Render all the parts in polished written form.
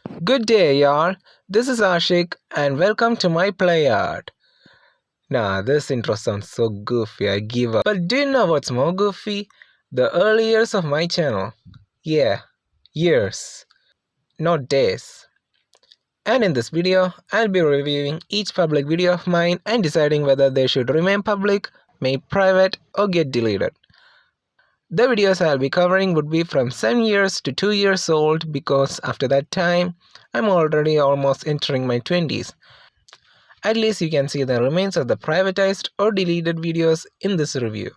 Good day, y'all. This is Ashik, and welcome to my play art. Nah, this intro sounds so goofy, I give up. But do you know what's more goofy? The early years of my channel. Yeah, years, not days. And in this video, I'll be reviewing each public video of mine and deciding whether they should remain public, made private, or get deleted. The videos I'll be covering would be from 7 years to 2 years old because after that time, I'm already almost entering my 20s. At least you can see the remains of the privatized or deleted videos in this review.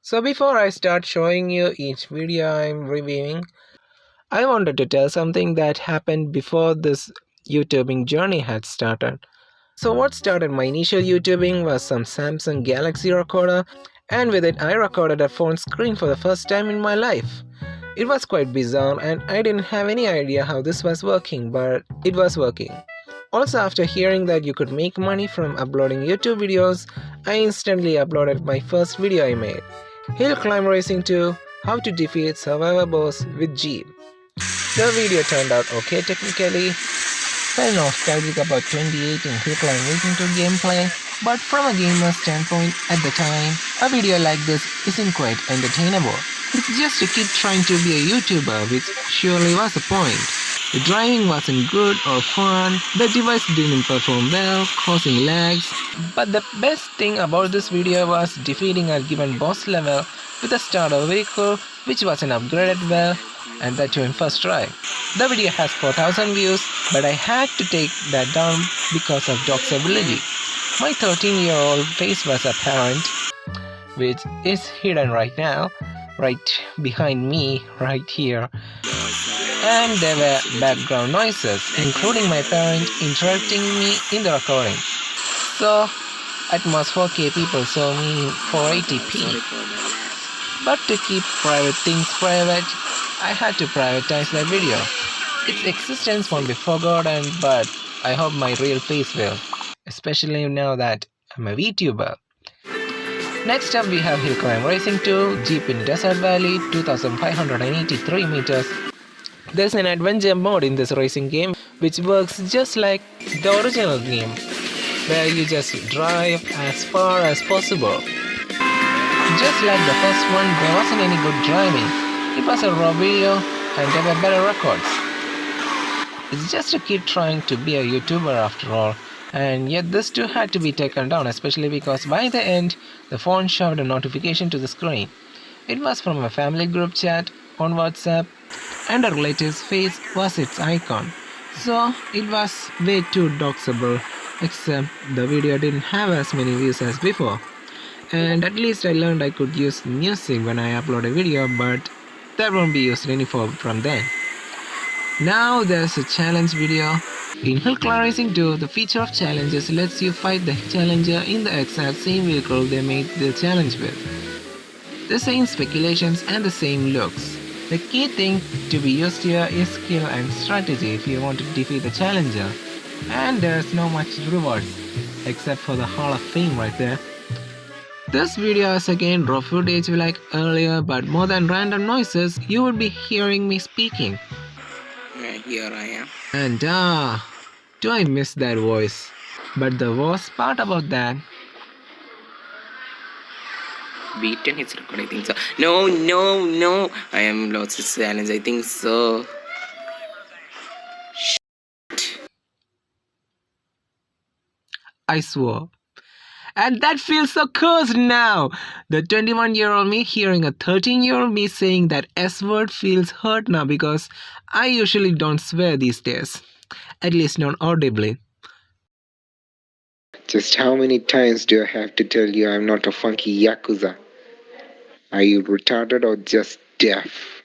So before I start showing you each video I'm reviewing, I wanted to tell something that happened before this YouTubing journey had started. So what started my initial YouTubing was some Samsung Galaxy recorder, and with it I recorded a phone screen for the first time in my life. It was quite bizarre and I didn't have any idea how this was working, but it was working. Also, after hearing that you could make money from uploading YouTube videos, I instantly uploaded my first video I made. Hill Climb Racing 2: How to Defeat Survivor Boss with Jeep. The video turned out okay technically. Felt nostalgic about 2018 Hill Climb Racing 2 gameplay, but from a gamer standpoint at the time, a video like this isn't quite entertainable. It's just a kid trying to be a YouTuber, which surely was the point. The driving wasn't good or fun, the device didn't perform well, causing lags. But the best thing about this video was defeating a given boss level with a starter vehicle which wasn't upgraded well, and that too in first try. The video has 4,000 views, but I had to take that down because of Doc's ability. My 13-year-old face was apparent, which is hidden right now, right behind me, right here. And there were background noises, including my parent interrupting me in the recording. So, at most 4K people saw me in 480p. But to keep private things private, I had to privatize that video. Its existence won't be forgotten, but I hope my real face will, especially now that I'm a VTuber. Next up we have Hill Climb Racing 2, Jeep in Desert Valley, 2583 meters. There's an adventure mode in this racing game which works just like the original game, where you just drive as far as possible. Just like the first one, there wasn't any good driving. It was a raw video and there were better records. It's just a kid trying to be a YouTuber after all, and yet this too had to be taken down, especially because by the end, the phone showed a notification to the screen. It was from a family group chat on WhatsApp, and a relative's face was its icon. So it was way too doxable, except the video didn't have as many views as before. And at least I learned I could use music when I upload a video, but that won't be used anymore from then. Now there's a challenge video. In Hill Climb Racing 2, the feature of challenges lets you fight the challenger in the exact same vehicle they made the challenge with. The same speculations and the same looks. The key thing to be used here is skill and strategy if you want to defeat the challenger. And there's no much rewards, except for the Hall of Fame right there. This video is again raw footage like earlier, but more than random noises, you would be hearing me speaking. Here I am. And do I miss that voice? But the worst part about that... Beaten his record, I think so. No. I am lost his challenge, I think so. I swore. And that feels so cursed now. The 21-year-old me hearing a 13-year-old me saying that S word feels hurt now because I usually don't swear these days. At least not audibly. Just how many times do I have to tell you I'm not a funky Yakuza? Are you retarded or just deaf?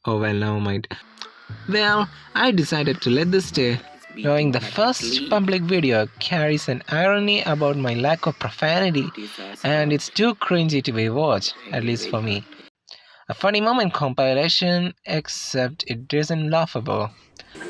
Oh well, never mind. Well, I decided to let this stay, knowing the first public video carries an irony about my lack of profanity, and it's too cringy to be watched, at least for me. A funny moment compilation, except it isn't laughable.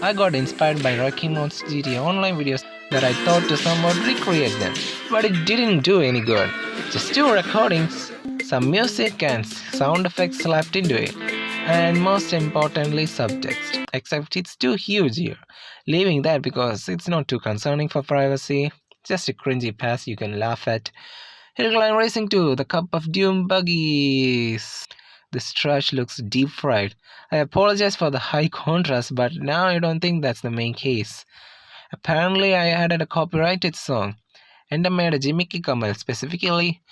I got inspired by Rocky Mounts GTA Online videos that I thought to somewhat recreate them, but it didn't do any good. Just two recordings, some music and sound effects slapped into it, and most importantly, subtext. Except it's too huge here, leaving that because it's not too concerning for privacy. Just a cringy pass you can laugh at. Hillclimb Racing 2, the Cup of Doom buggies. This trash looks deep fried. I apologize for the high contrast, but now I don't think that's the main case. Apparently, I added a copyrighted song, and I made a Jimmy Kimmel specifically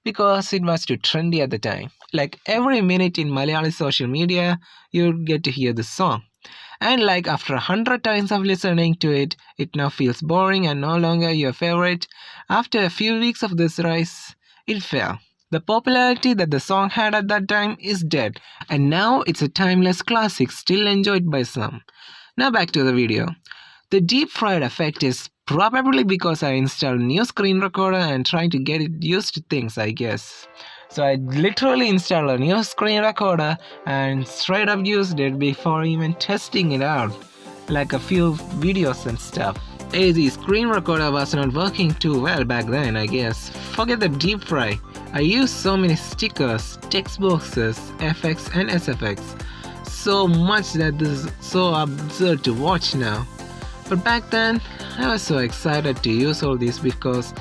because it was too trendy at the time. Like every minute in Malayali social media, you'd get to hear this song. And like after 100 times of listening to it, it now feels boring and no longer your favorite. After a few weeks of this rise, it fell. The popularity that the song had at that time is dead, and now it's a timeless classic still enjoyed by some. Now back to the video. The deep fried effect is probably because I installed new screen recorder and trying to get it used to things, I guess. So I literally installed a new screen recorder and straight up used it before even testing it out, like a few videos and stuff. The screen recorder was not working too well back then, I guess. Forget the deep fry. I used so many stickers, text boxes, FX and SFX. So much that this is so absurd to watch now. But back then, I was so excited to use all these because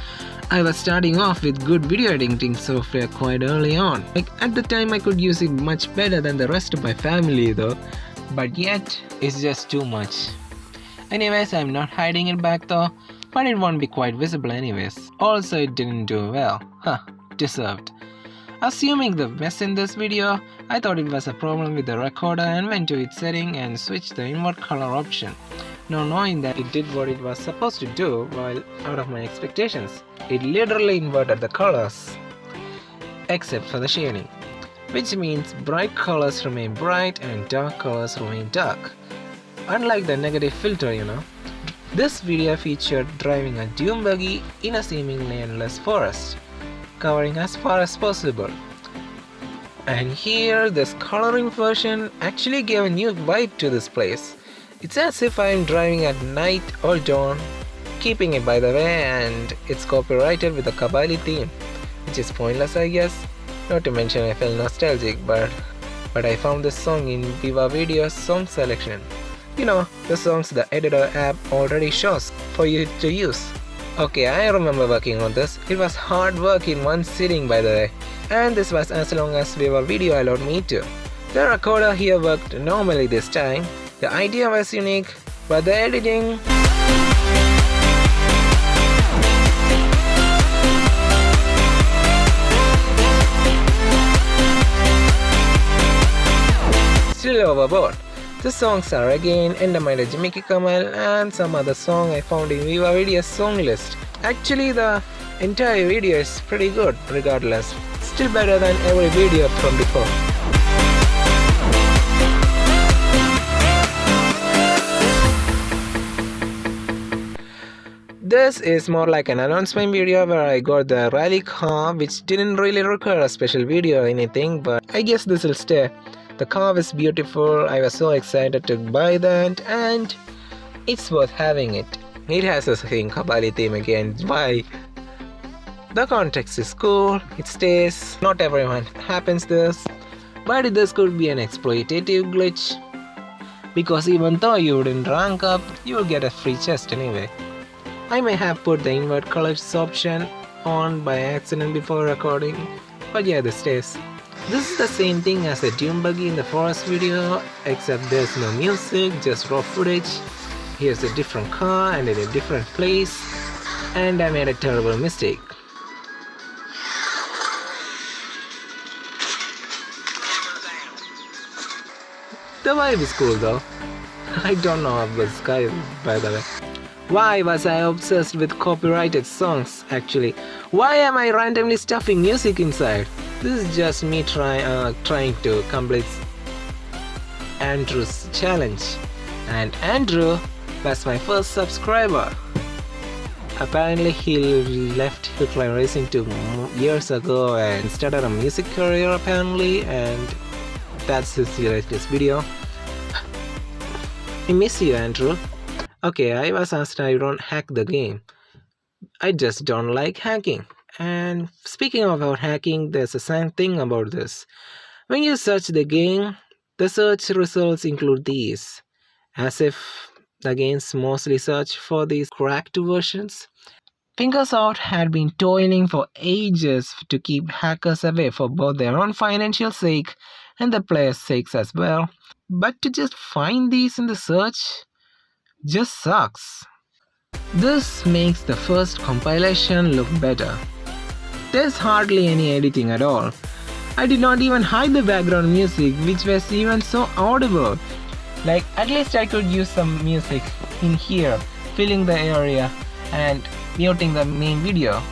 I was starting off with good video editing software quite early on. Like at the time I could use it much better than the rest of my family though. But yet, it's just too much. Anyways, I'm not hiding it back though, but it won't be quite visible anyways. Also, it didn't do well. Deserved. Assuming the mess in this video, I thought it was a problem with the recorder and went to its setting and switched the invert color option. Now knowing that it did what it was supposed to do while out of my expectations. It literally inverted the colors, except for the shading. Which means bright colors remain bright and dark colors remain dark. Unlike the negative filter, you know. This video featured driving a dune buggy in a seemingly endless forest, covering as far as possible. And here, this coloring version actually gave a new vibe to this place. It's as if I am driving at night or dawn, keeping it by the way, and it's copyrighted with a Kabali theme, which is pointless I guess. Not to mention I felt nostalgic, but I found this song in Viva Video's song selection. You know, the songs the editor app already shows for you to use. Okay, I remember working on this. It was hard work in one sitting by the way, and this was as long as Viva Video allowed me to. The recorder here worked normally this time. The idea was unique, but the editing... still overboard. The songs are again Endamida Jimmy Kimmel and some other song I found in Viva Video's song list. Actually, the entire video is pretty good regardless. Still better than every video from before. This is more like an announcement video where I got the rally car, which didn't really require a special video or anything, but I guess this will stay. The car is beautiful, I was so excited to buy that, and it's worth having it. It has the same Kabali theme again, why? The context is cool, it stays, not everyone happens this, but this could be an exploitative glitch. Because even though you wouldn't rank up, you will get a free chest anyway. I may have put the invert colors option on by accident before recording, but yeah, this stays. This is the same thing as the dune buggy in the forest video, except there's no music, just raw footage. Here's a different car and in a different place, and I made a terrible mistake. The vibe is cool though. I don't know about the sky by the way. Why was I obsessed with copyrighted songs actually? Why am I randomly stuffing music inside? This is just me trying to complete Andrew's challenge. And Andrew was my first subscriber. Apparently he left Hillclimb Racing 2 years ago and started a music career apparently, and that's his latest video. I miss you, Andrew. Okay, I was asked I don't hack the game. I just don't like hacking. And speaking about hacking, there's a sad thing about this. When you search the game, the search results include these, as if the games mostly search for these cracked versions. Fingersoft had been toiling for ages to keep hackers away for both their own financial sake and the players' sakes as well. But to just find these in the search just sucks. This makes the first compilation look better. There's hardly any editing at all. I did not even hide the background music, which was even so audible. Like, at least I could use some music in here, filling the area and muting the main video.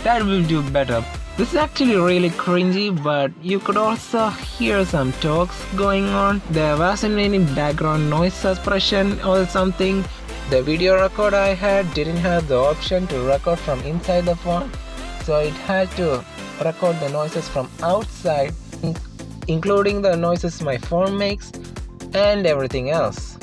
That will do better. This is actually really cringy, but you could also hear some talks going on. There wasn't any background noise suppression or something. The video record I had didn't have the option to record from inside the phone, so it had to record the noises from outside, including the noises my phone makes and everything else.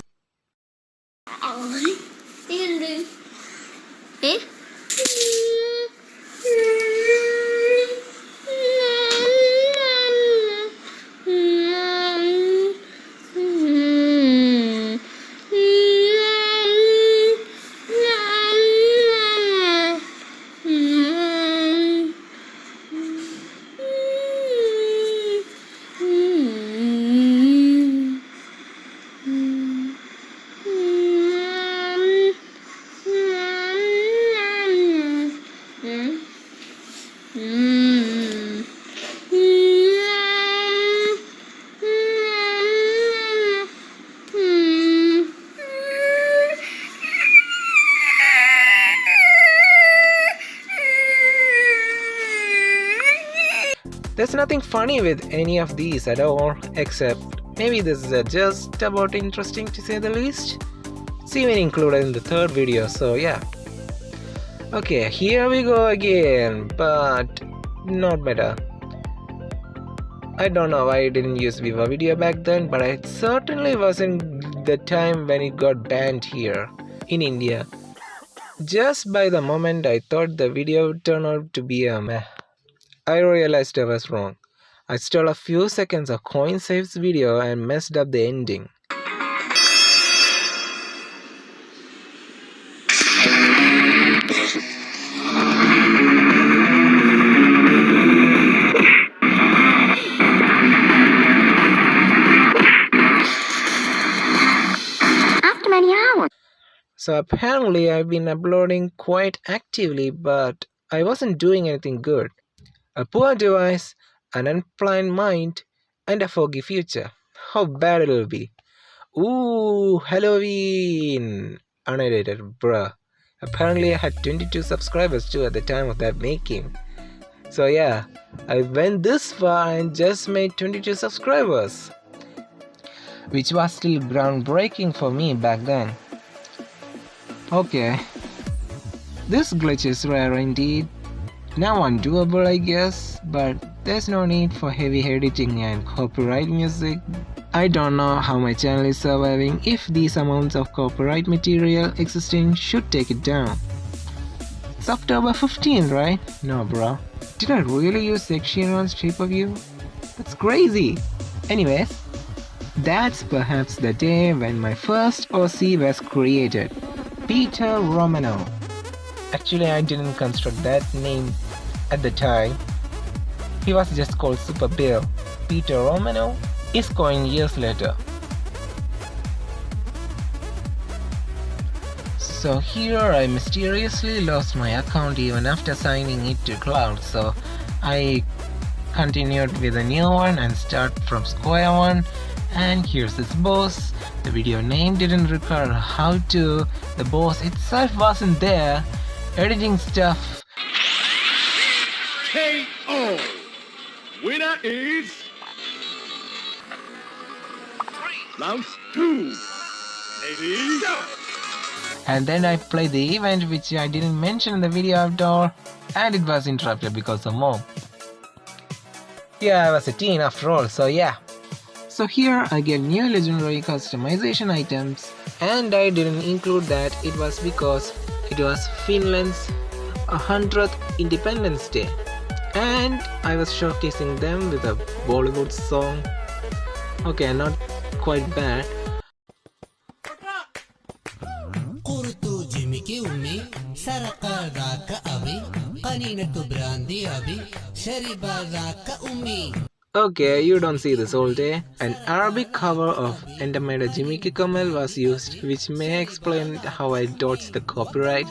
There's nothing funny with any of these at all, except maybe this is just about interesting to say the least. It's even included in the third video, so yeah. Okay, here we go again, but not better. I don't know why I didn't use Viva Video back then, but it certainly wasn't the time when it got banned here in India. Just by the moment I thought the video would turn out to be a meh, I realized I was wrong. I stole a few seconds of CoinSafe's video and messed up the ending. After many hours. So apparently I've been uploading quite actively, but I wasn't doing anything good. A poor device, an unplanned mind, and a foggy future. How bad it'll be. Ooh, Halloween! Unedited, bruh. Apparently I had 22 subscribers too at the time of that making. So yeah, I went this far and just made 22 subscribers. Which was still groundbreaking for me back then. Okay. This glitch is rare indeed. Now undoable, I guess, but there's no need for heavy editing and copyright music. I don't know how my channel is surviving if these amounts of copyright material existing should take it down. It's October 15, right? No, bro. Did I really use Ed Sheeran's pay-per-view? That's crazy! Anyways, that's perhaps the day when my first OC was created. Peter Romano. Actually, I didn't construct that name at the time. He was just called Super Bill. Peter Romano is coined years later. So here I mysteriously lost my account even after signing it to cloud, so I continued with a new one and start from square one. And here's this boss. The video name didn't recur how to. The boss itself wasn't there. Editing stuff. KO. Winner is round 2. Ladies, go. And then I played the event, which I didn't mention in the video at all, and it was interrupted because of mob. Yeah, I was a teen after all, so yeah. So here I get new legendary customization items, and I didn't include that. It was because it was Finland's 100th Independence Day, and I was showcasing them with a Bollywood song. Okay, not quite bad. Kurtu jimiki umi, saraka raka abi, kaninatu brandi abi, shariba raka umi. Okay, you don't see this all day. An Arabic cover of Endameda Jimiki Kamal was used, which may explain how I dodged the copyright.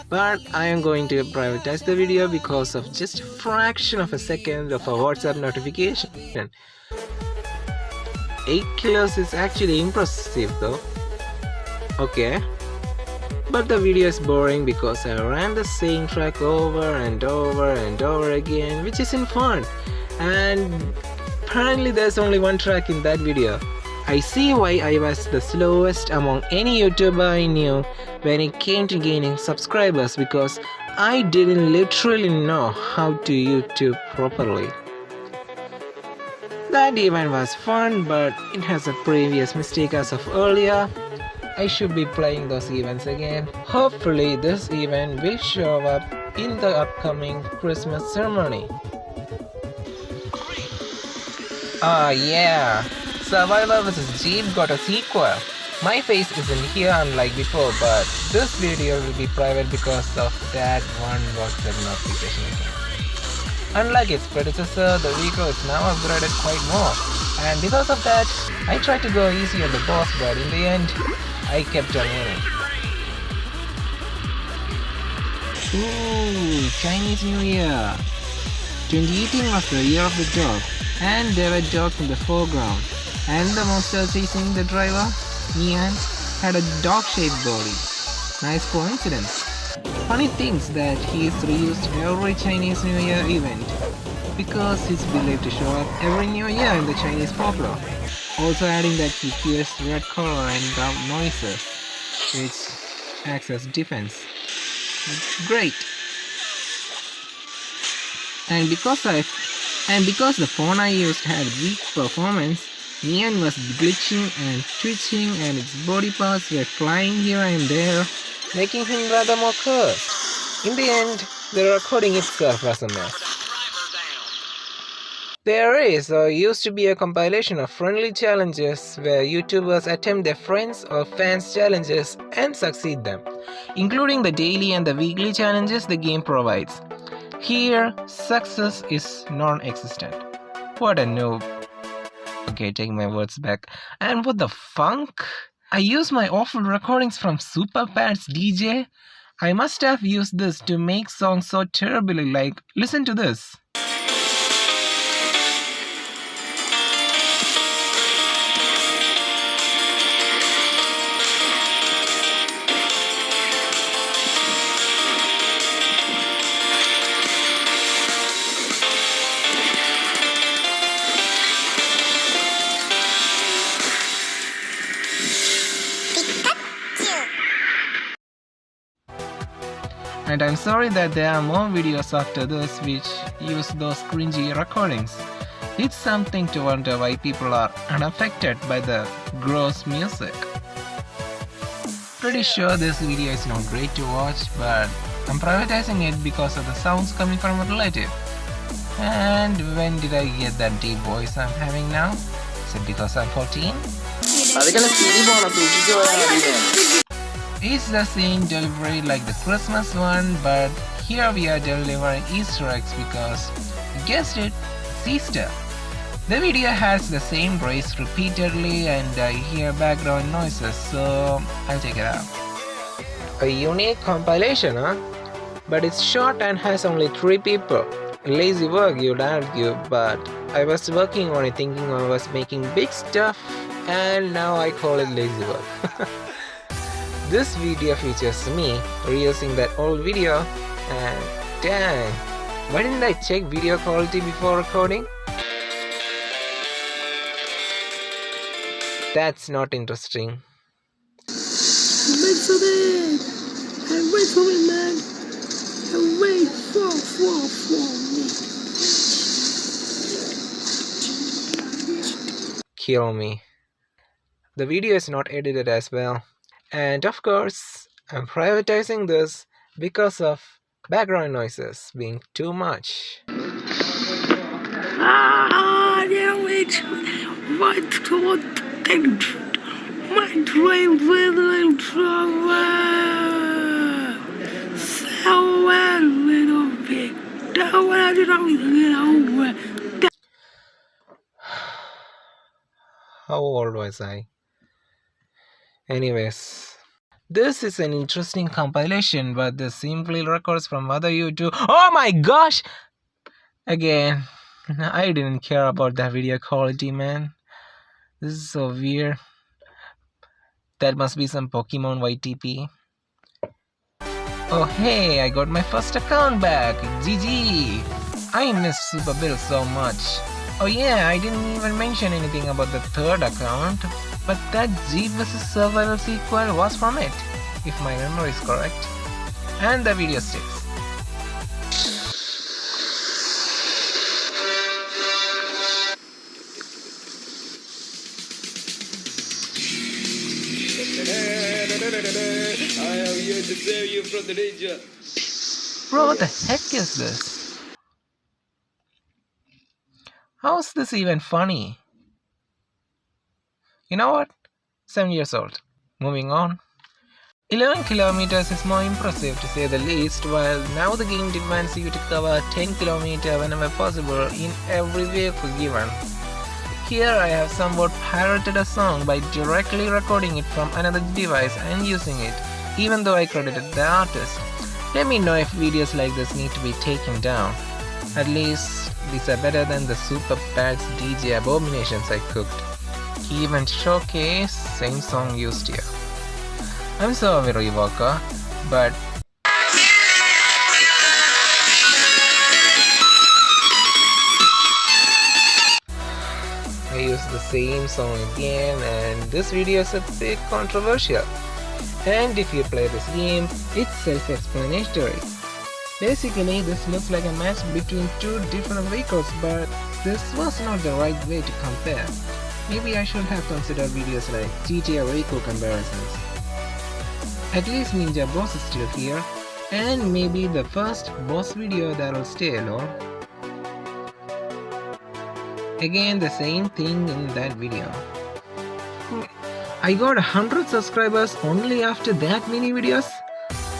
But I am going to privatize the video because of just a fraction of a second of a WhatsApp notification. 8 kilos is actually impressive though. Okay. But the video is boring because I ran the same track over and over and over again, which isn't fun. And apparently there's only one track in that video. I see why I was the slowest among any YouTuber I knew when it came to gaining subscribers, because I didn't literally know how to YouTube properly. That event was fun, but it has a previous mistake as of earlier. I should be playing those events again. Hopefully this event will show up in the upcoming Christmas ceremony. Ah yeah, Survivor vs Jeep got a sequel. My face isn't here unlike before, but this video will be private because of that one WhatsApp notification again. Unlike its predecessor, the vehicle is now upgraded quite more, and because of that, I tried to go easy on the boss, but in the end, I kept on winning. Ooh, Chinese New Year! 2018 was the year of the dog, and there were dogs in the foreground, and the monster chasing the driver, Nian, had a dog-shaped body. Nice coincidence. Funny things that he is reused every Chinese New Year event, because he's believed to show up every New Year in the Chinese folklore. Also adding that he hears red color and loud noises, which acts as defense. Great. And because the phone I used had weak performance, Nian was glitching and twitching, and its body parts were flying here and there, making him rather more cursed. In the end, the recording itself was a mess. There is or used to be a compilation of friendly challenges where YouTubers attempt their friends or fans' challenges and succeed them, including the daily and the weekly challenges the game provides. Here, success is non-existent. What a noob. Okay, take my words back. And what the funk? I use my awful recordings from Super Pat's DJ. I must have used this to make songs so terribly, like, listen to this. And I'm sorry that there are more videos after this which use those cringy recordings. It's something to wonder why people are unaffected by the gross music. Pretty sure this video is not great to watch, but I'm privatizing it because of the sounds coming from a relative. And when did I get that deep voice I'm having now? Is it because I'm 14? It's the same delivery like the Christmas one, but here we are delivering Easter eggs because, you guessed it, it's Easter. The video has the same race repeatedly and I hear background noises, so I'll take it out. A unique compilation, huh? But it's short and has only 3 people. Lazy work, you'd argue, but I was working on it thinking I was making big stuff, and now I call it lazy work. This video features me reusing that old video, and dang, why didn't I check video quality before recording? That's not interesting. Wait for it! And wait for it, man! And wait for me! Kill me. The video is not edited as well. And of course, I'm privatizing this because of background noises being too much. Damn it! What thing? My dream will travel so well, little bit. How old was I? Anyways, this is an interesting compilation, but this simply records from other YouTube. Oh my gosh! Again, I didn't care about that video quality, man. This is so weird. That must be some Pokemon YTP. Oh hey, I got my first account back. GG! I miss Super Bill so much. Oh yeah, I didn't even mention anything about the third account, but that Jeep vs Survival sequel was from it, if my memory is correct. And the video sticks. I am here to save you from the danger. Bro, what the heck is this? How is this even funny? You know what? 7 years old. Moving on. 11 kilometers is more impressive to say the least, while now the game demands you to cover 10 kilometers whenever possible in every vehicle given. Here I have somewhat pirated a song by directly recording it from another device and using it, even though I credited the artist. Let me know if videos like this need to be taken down. At least these are better than the super bad DJ abominations I cooked. He even showcased same song used here. I'm sorry Walker, but I used the same song again, and this video is a bit controversial. And if you play this game, it's self-explanatory. Basically, this looks like a match between two different vehicles, but this was not the right way to compare. Maybe I should have considered videos like GTA vehicle comparisons. At least Ninja Boss is still here, and maybe the first boss video that'll stay alone. Again, the same thing in that video. I got 100 subscribers only after that many videos?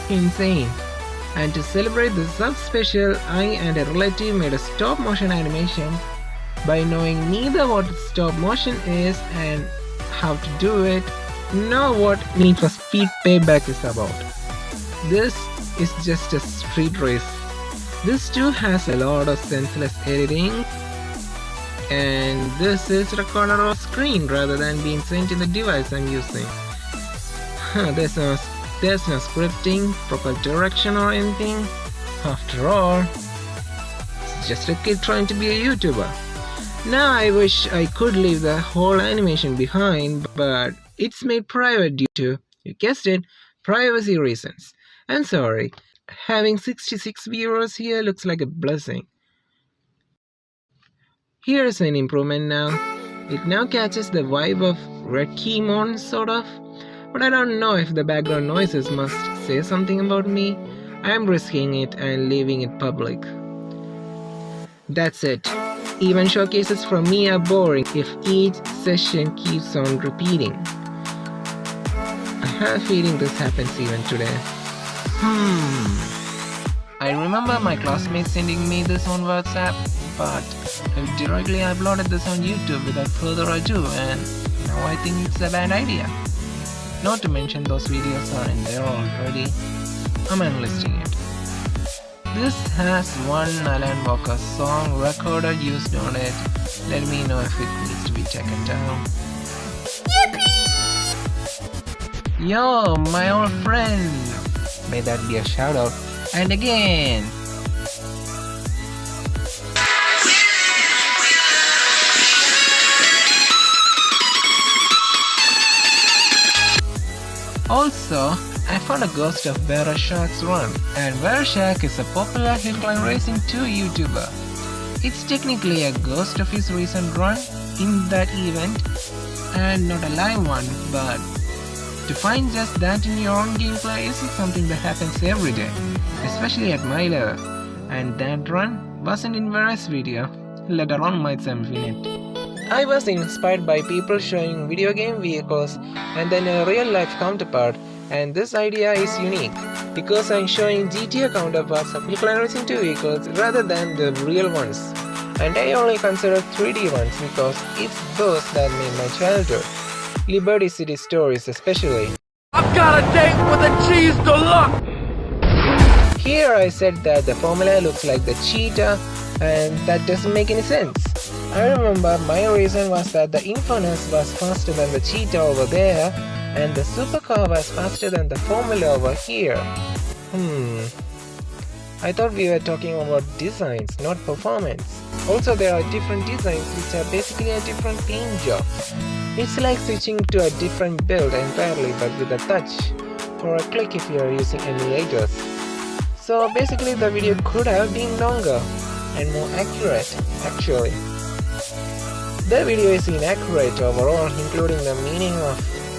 Insane. And to celebrate the sub special, I and a relative made a stop motion animation. By knowing neither what stop motion is and how to do it, nor what Need for Speed Payback is about. This is just a street race. This too has a lot of senseless editing, and this is recorded off screen rather than being sent to the device I'm using. There's no scripting, proper direction or anything. After all, it's just a kid trying to be a YouTuber. Now I wish I could leave the whole animation behind, but it's made private due to, you guessed it, privacy reasons. I'm sorry, having 66 viewers here looks like a blessing. Here's an improvement now. It now catches the vibe of Rekimon sort of, but I don't know if the background noises must say something about me. I'm risking it and leaving it public. That's it. Even showcases from me are boring if each session keeps on repeating. I have a feeling this happens even today. I remember my classmates sending me this on WhatsApp, but I directly uploaded this on YouTube without further ado, and now I think it's a bad idea. Not to mention those videos are in there already. I'm unlisting it. This has one Alan Walker song recorded used on it. Let me know if it needs to be taken down. Yippee! Yo, my old friend! May that be a shout out. And again! Also, I found a ghost of Verashak's run, and Verashak is a popular hillclimb racing 2 YouTuber. It's technically a ghost of his recent run in that event, and not a live one, but to find just that in your own gameplay isn't something that happens every day. especially at my level. And that run wasn't in various video, let alone myself in it. I was inspired by people showing video game vehicles and then a real life counterpart, and this idea is unique because I'm showing GTA counterparts of Nickel Racing 2 vehicles rather than the real ones. And I only consider 3D ones because it's those that made my childhood. Liberty City stories especially. I've got a date with a cheese deluxe! Here I said that the formula looks like the cheetah, and that doesn't make any sense. I remember my reason was that the Infernus was faster than the cheetah over there, and the supercar was faster than the formula over here. I thought we were talking about designs, not performance. Also, there are different designs which are basically a different paint job. It's like switching to a different build entirely but with a touch, or a click if you are using emulators. So basically the video could have been longer and more accurate actually. The video is inaccurate overall, including the meaning of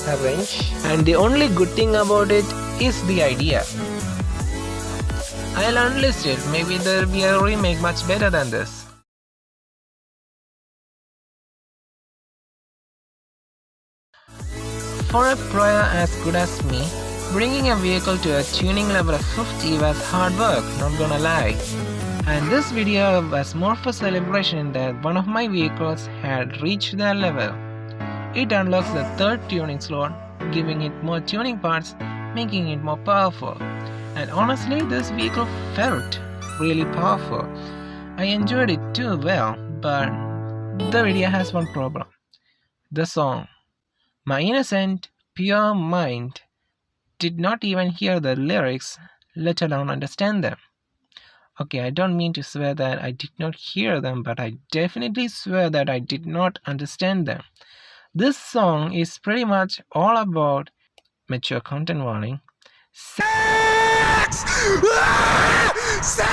a wrench, and the only good thing about it is the idea. I'll unlist it, maybe there'll be a remake much better than this. For a player as good as me, bringing a vehicle to a tuning level of 50 was hard work, not gonna lie. And this video was more for celebration that one of my vehicles had reached that level. It unlocks the third tuning slot, giving it more tuning parts, making it more powerful. And honestly, this vehicle felt really powerful. I enjoyed it too well, but the video has one problem. The song. My innocent, pure mind did not even hear the lyrics, let alone understand them. Okay, I don't mean to swear that I did not hear them, but I definitely swear that I did not understand them. This song is pretty much all about mature content warning. Sex! Sex!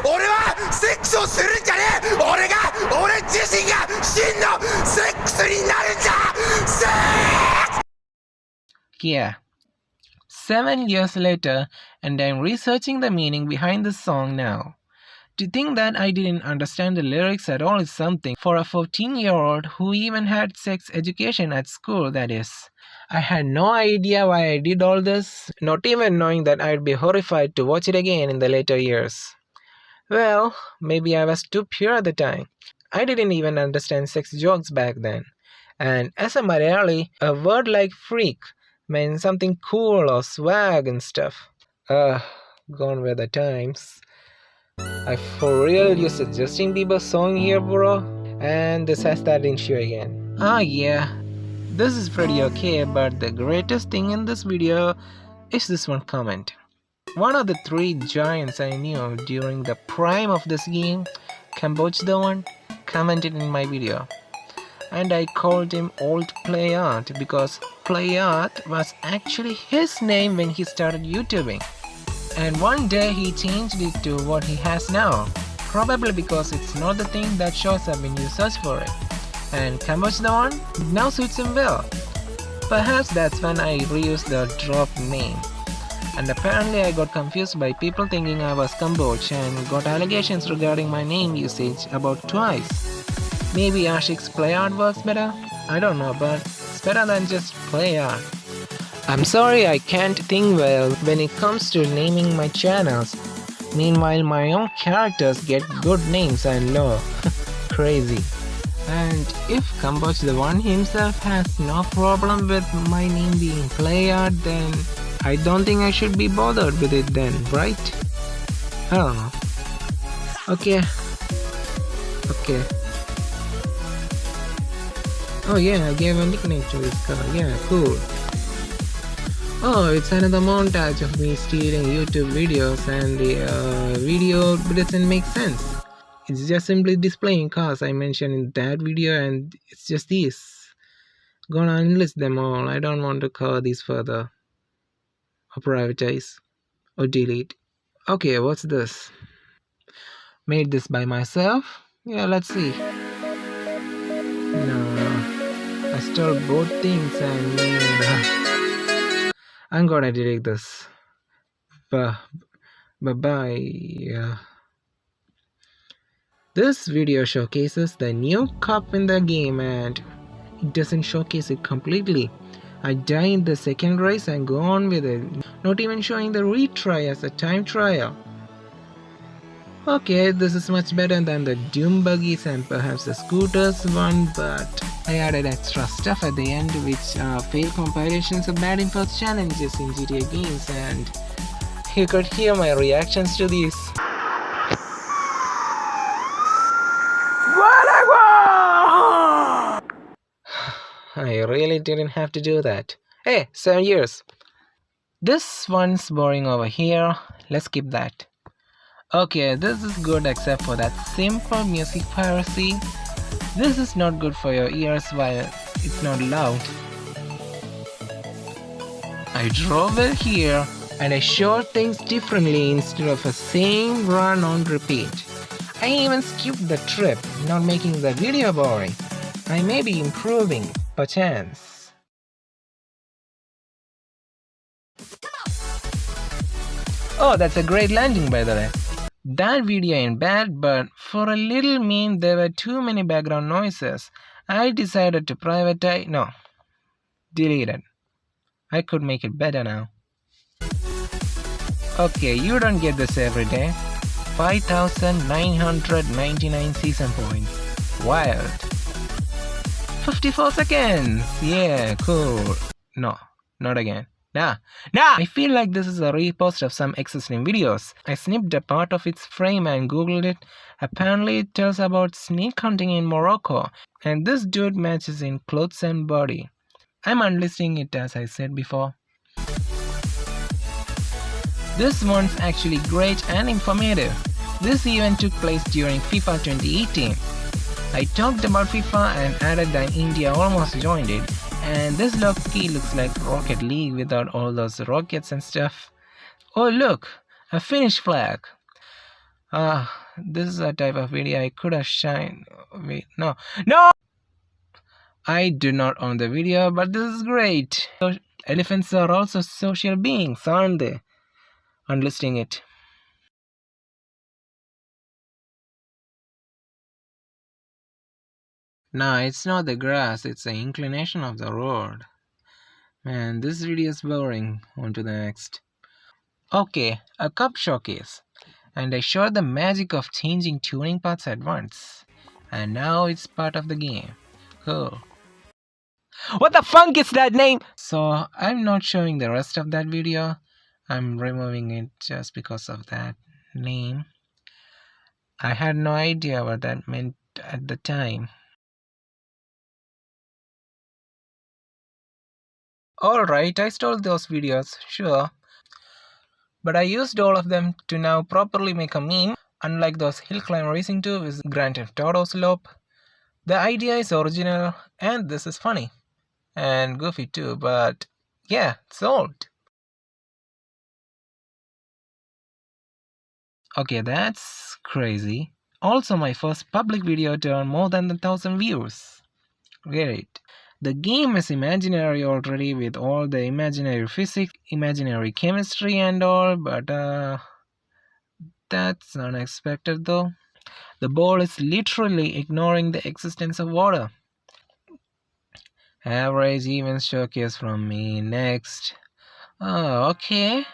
俺はセックスをするんじゃねえ！俺自身が真のセックスになるんだ！ Sex! Yeah. 7 years later, and I'm researching the meaning behind the song now. To think that I didn't understand the lyrics at all is something for a 14-year-old who even had sex education at school, that is. I had no idea why I did all this, not even knowing that I'd be horrified to watch it again in the later years. Well, maybe I was too pure at the time. I didn't even understand sex jokes back then. And as a Malayali, a word like freak meant something cool or swag and stuff. Gone were the times. I for real used a Justin Bieber song here, bro. And this has that issue again. Yeah. This is pretty okay, but the greatest thing in this video is this one comment. One of the 3 giants I knew during the prime of this game, Camboge the one, commented in my video. And I called him Old Play Art because Play Art was actually his name when he started YouTubing. And one day he changed it to what he has now, probably because it's not the thing that shows up when you search for it. And Camboge the one now suits him well. Perhaps that's when I reused the drop name. And apparently I got confused by people thinking I was Camboge and got allegations regarding my name usage about twice. Maybe Ashik's Play Art works better? I don't know, but it's better than just Play Art. I'm sorry I can't think well when it comes to naming my channels. Meanwhile, my own characters get good names and lore. Crazy. And if Camboge the one himself has no problem with my name being Play Art, then I don't think I should be bothered with it then, right? I don't know. Okay. Oh yeah, I gave a nickname to this car. Yeah, cool. Oh, it's another montage of me stealing YouTube videos and the video doesn't make sense. It's just simply displaying cars I mentioned in that video and it's just these. Gonna enlist them all. I don't want to cover these further. Or privatize. Or delete. Okay, what's this? Made this by myself? Yeah, let's see. No. I stole both things and I'm gonna delete this. Bye bye. This video showcases the new cup in the game and it doesn't showcase it completely. I die in the second race and go on with it, not even showing the retry as a time trial. Okay, this is much better than the Doom buggies and perhaps the scooters one, but I added extra stuff at the end which are failed compilations of bad impulse challenges in GTA games, and you could hear my reactions to these. I really didn't have to do that. Hey, 7 years. This one's boring over here. Let's skip that. Okay, this is good except for that simple music piracy. This is not good for your ears while it's not loud. I drove it here and I showed things differently instead of a same run on repeat. I even skipped the trip, not making the video boring. I may be improving, perchance. Oh, that's a great landing by the way. That video ain't bad, but for a little meme there were too many background noises. I decided to delete it. I could make it better now. Okay, you don't get this every day. 5,999 season points. Wild. 54 seconds. Yeah, cool. No, not again. Nah. I feel like this is a repost of some existing videos. I snipped a part of its frame and googled it. Apparently it tells about snake hunting in Morocco, and this dude matches in clothes and body. I'm unlisting it as I said before. This one's actually great and informative. This event took place during FIFA 2018. I talked about FIFA and added that India almost joined it, and this low-key looks like Rocket League without all those rockets and stuff. Oh look, a Finnish flag. This is a type of video I could have shined. Wait, no! I do not own the video, but this is great. Elephants are also social beings, aren't they? Unlisting it. Nah, it's not the grass, it's the inclination of the road. Man, this video is boring. On to the next. Okay, a cup showcase. And I showed the magic of changing tuning parts at once. And now it's part of the game. Cool. What the funk is that name? So I'm not showing the rest of that video. I'm removing it just because of that name. I had no idea what that meant at the time. Alright, I stole those videos, sure. But I used all of them to now properly make a meme, unlike those Hill Climb Racing 2 with Grand Theft Auto Slope. The idea is original, and this is funny. And goofy too, but yeah, sold. Okay, that's crazy. Also, my first public video turned more than 1,000 views. Great. The game is imaginary already with all the imaginary physics, imaginary chemistry and all, but that's unexpected though. The ball is literally ignoring the existence of water. Average events showcase from me. Next. Oh, okay.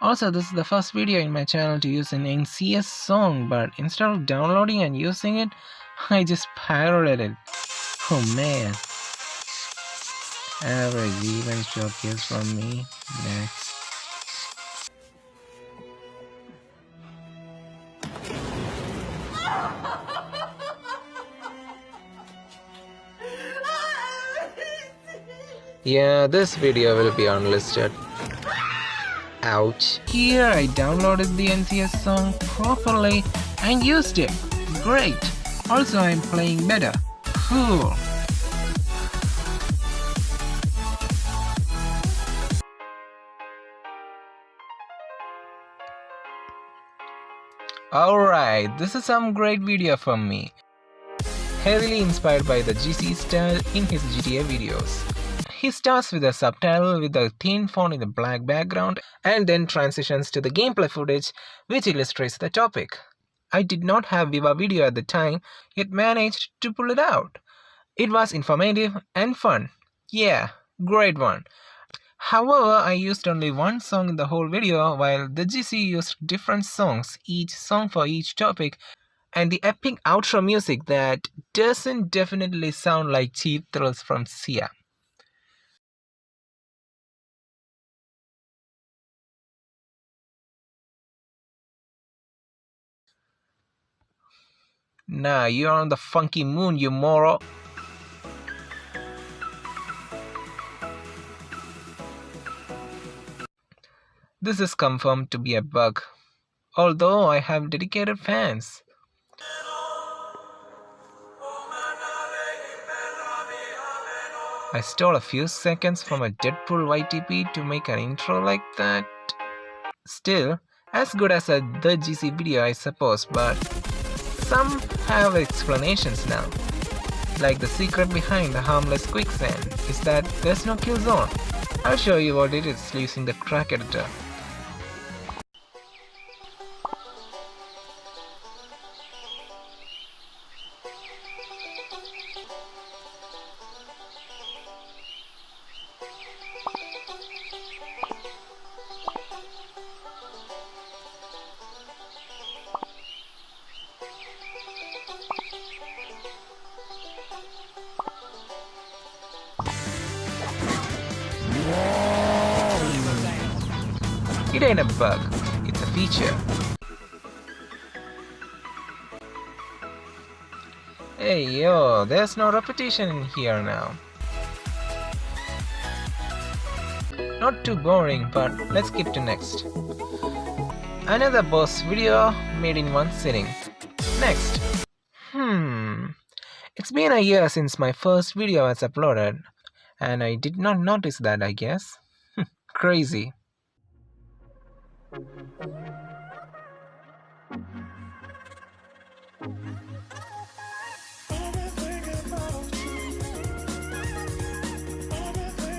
Also, this is the first video in my channel to use an NCS song, but instead of downloading and using it, I just pirated it. Oh man. Average event showcase from me. Next. Yeah, this video will be unlisted. Ouch. Here I downloaded the NCS song properly and used it. Great. Also I'm playing better. Cool. Alright, this is some great video from me. Heavily inspired by the GC style in his GTA videos. He starts with a subtitle with a thin font in the black background and then transitions to the gameplay footage which illustrates the topic. I did not have Viva Video at the time, yet managed to pull it out. It was informative and fun. Yeah, great one. However, I used only one song in the whole video while the GC used different songs, each song for each topic, and the epic outro music that doesn't definitely sound like cheap thrills from Sia. Nah, you're on the funky moon, you moro. This is confirmed to be a bug, although I have dedicated fans. I stole a few seconds from a Deadpool YTP to make an intro like that. Still, as good as the GC video I suppose, but some have explanations now. Like the secret behind the harmless quicksand is that there's no kill zone. I'll show you what it is using the crack editor. It ain't a bug, it's a feature. Hey yo, there's no repetition in here now. Not too boring, but let's skip to next. Another boss video made in one sitting. Next. It's been a year since my first video was uploaded, and I did not notice that, I guess. Crazy.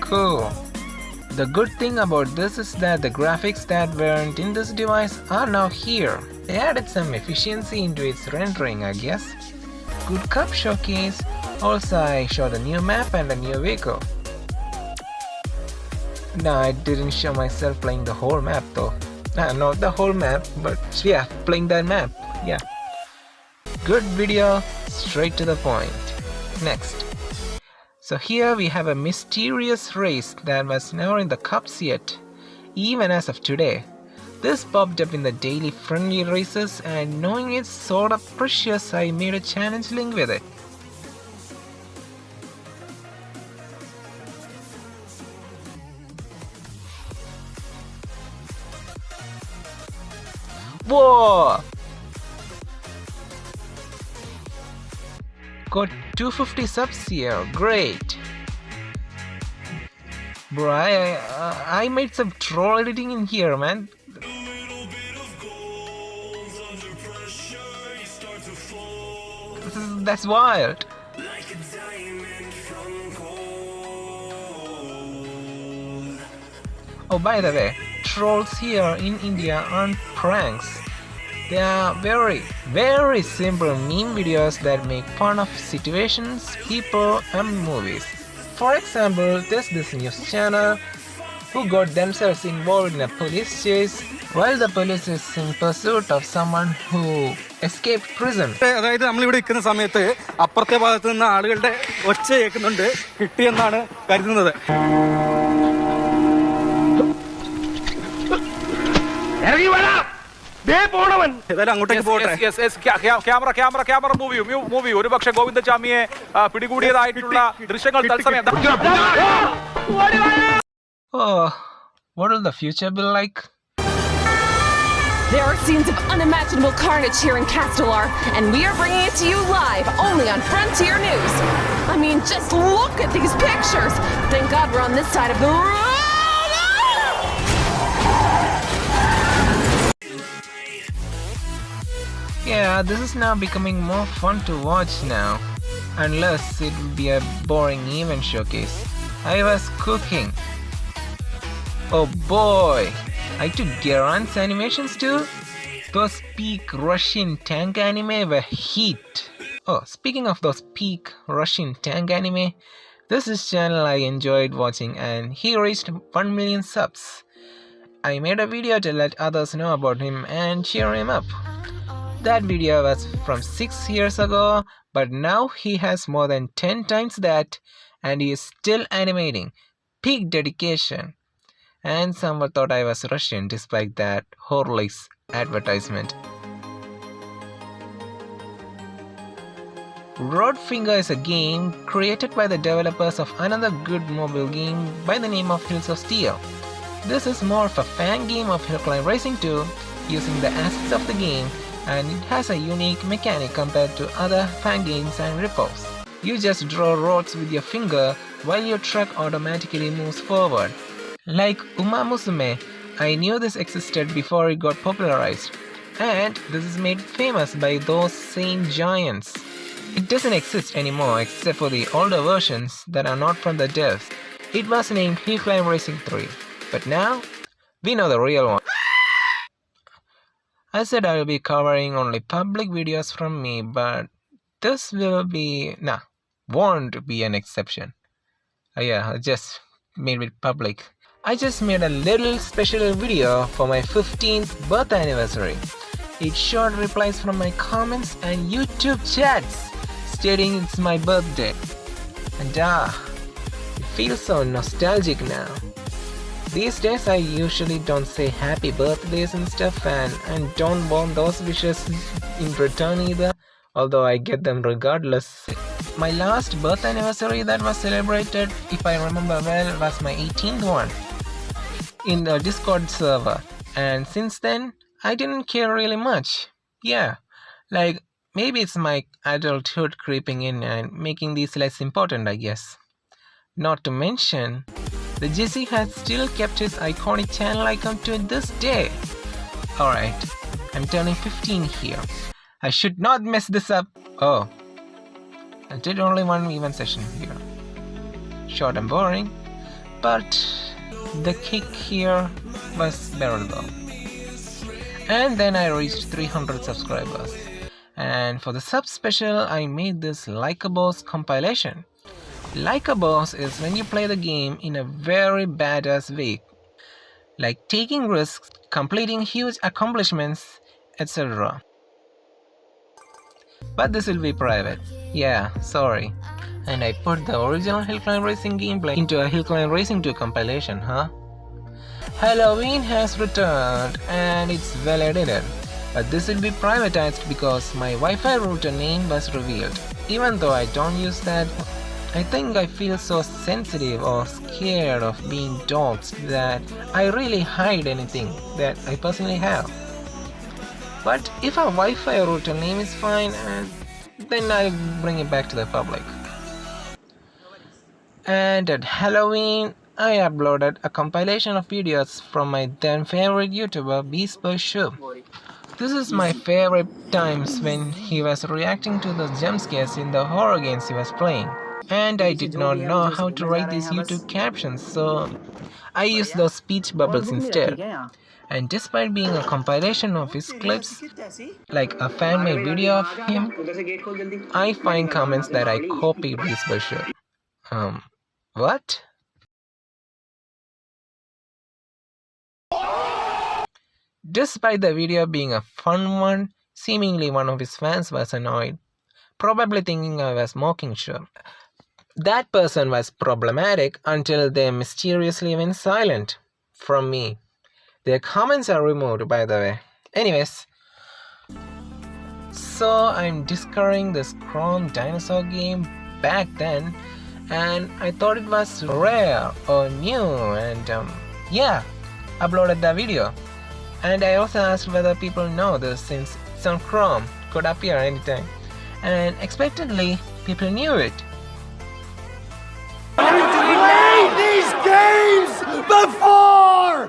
Cool. The good thing about this is that the graphics that weren't in this device are now here. They added some efficiency into its rendering, I guess. Good cup showcase. Also, I showed a new map and a new vehicle. No, I didn't show myself playing the whole map though. Not the whole map, but yeah, playing that map. Yeah. Good video, straight to the point. Next. So here we have a mysterious race that was never in the cups yet, even as of today. This popped up in the daily friendly races, and knowing it's sort of precious, I made a challenge link with it. Whoa! Got 250 subs here, great! Bro, I made some troll editing in here, man. That's wild. Oh, by the way, trolls here in India aren't pranks. They are very, very simple meme videos that make fun of situations, people, and movies. For example, there's this news channel who got themselves involved in a police chase while the police is in pursuit of someone who escaped prison. അതായത് നമ്മളിവിടെ നിൽക്കുന്ന സമയത്ത് അപ്പുറത്തെ ഭാഗത്ത് നിന്ന് ആളുകളുടെ ഒച്ച കേൾക്കുന്നുണ്ട്, കിട്ടിയെന്നാണ് കരുതുന്നത്. ഏതായാലും അങ്ങോട്ടേക്ക് പോട്ടെ. മൂവി ഒരുപക്ഷെ ഗോവിന്ദചാമിയെ പിടികൂടിയതായിട്ടുള്ള ദൃശ്യങ്ങൾ തത്സമയം. Oh, what will the future be like? There are scenes of unimaginable carnage here in Castellar, and we are bringing it to you live only on Frontier News. I mean, just look at these pictures. Thank God we're on this side of the road. Yeah, this is now becoming more fun to watch now. Unless it will be a boring event showcase. I was cooking. Oh boy, I took Rants animations too. Those peak Russian tank anime were heat. Oh, speaking of those peak Russian tank anime, this is channel I enjoyed watching and he reached 1 million subs. I made a video to let others know about him and cheer him up. That video was from 6 years ago, but now he has more than 10 times that and he is still animating. Peak dedication. And someone thought I was Russian despite that Horlicks advertisement. Roadfinger is a game created by the developers of another good mobile game by the name of Hills of Steel. This is more of a fan game of Hill Climb Racing 2 using the assets of the game, and it has a unique mechanic compared to other fan games and ripoffs. You just draw roads with your finger while your truck automatically moves forward. Like Uma Musume, I knew this existed before it got popularized, and this is made famous by those same giants. It doesn't exist anymore except for the older versions that are not from the devs. It was named Hill Climb Racing 3, but now we know the real one. I said I will be covering only public videos from me, but this won't be an exception. Yeah, I just made it public. I just made a little special video for my 15th birth anniversary. It showed replies from my comments and YouTube chats stating it's my birthday. And it feels so nostalgic now. These days I usually don't say happy birthdays and stuff and don't want those wishes in return either, although I get them regardless. My last birth anniversary that was celebrated, if I remember well, was my 18th one in the Discord server, and since then I didn't care really much. Yeah, like maybe it's my adulthood creeping in and making these less important, I guess. Not to mention, the Jesse has still kept his iconic channel icon to this day. Alright, I'm turning 15 here. I should not mess this up. Oh, I did only one event session here. Short and boring, but the kick here was bearable. And then I reached 300 subscribers. And for the sub special, I made this Like a Boss compilation. Like a Boss is when you play the game in a very badass way, like taking risks, completing huge accomplishments, etc. But this will be private. Yeah, sorry. And I put the original Hill Climb Racing gameplay into a Hill Climb Racing 2 compilation, huh? Halloween has returned and it's well edited. But this will be privatized because my Wi-Fi router name was revealed. Even though I don't use that, I think I feel so sensitive or scared of being doxxed that I really hide anything that I personally have. But if a Wi-Fi router name is fine, then I'll bring it back to the public. And at Halloween, I uploaded a compilation of videos from my then favorite YouTuber Beast Boy Show. This is my favorite times when he was reacting to the jump scares in the horror games he was playing. And I did not know how to write these YouTube captions, so I used those speech bubbles instead. And despite being a compilation of his clips, like a fan-made video of him, I find comments that I copied this version. What? Despite the video being a fun one, seemingly one of his fans was annoyed, probably thinking I was mocking Sure. That person was problematic until they mysteriously went silent from me. Their comments are removed, by the way. Anyways, so I'm discovering this Chrome dinosaur game back then, and I thought it was rare or new, and uploaded the video. And I also asked whether people know this since it's on Chrome, could appear anytime. And expectedly, people knew it. Played these games before!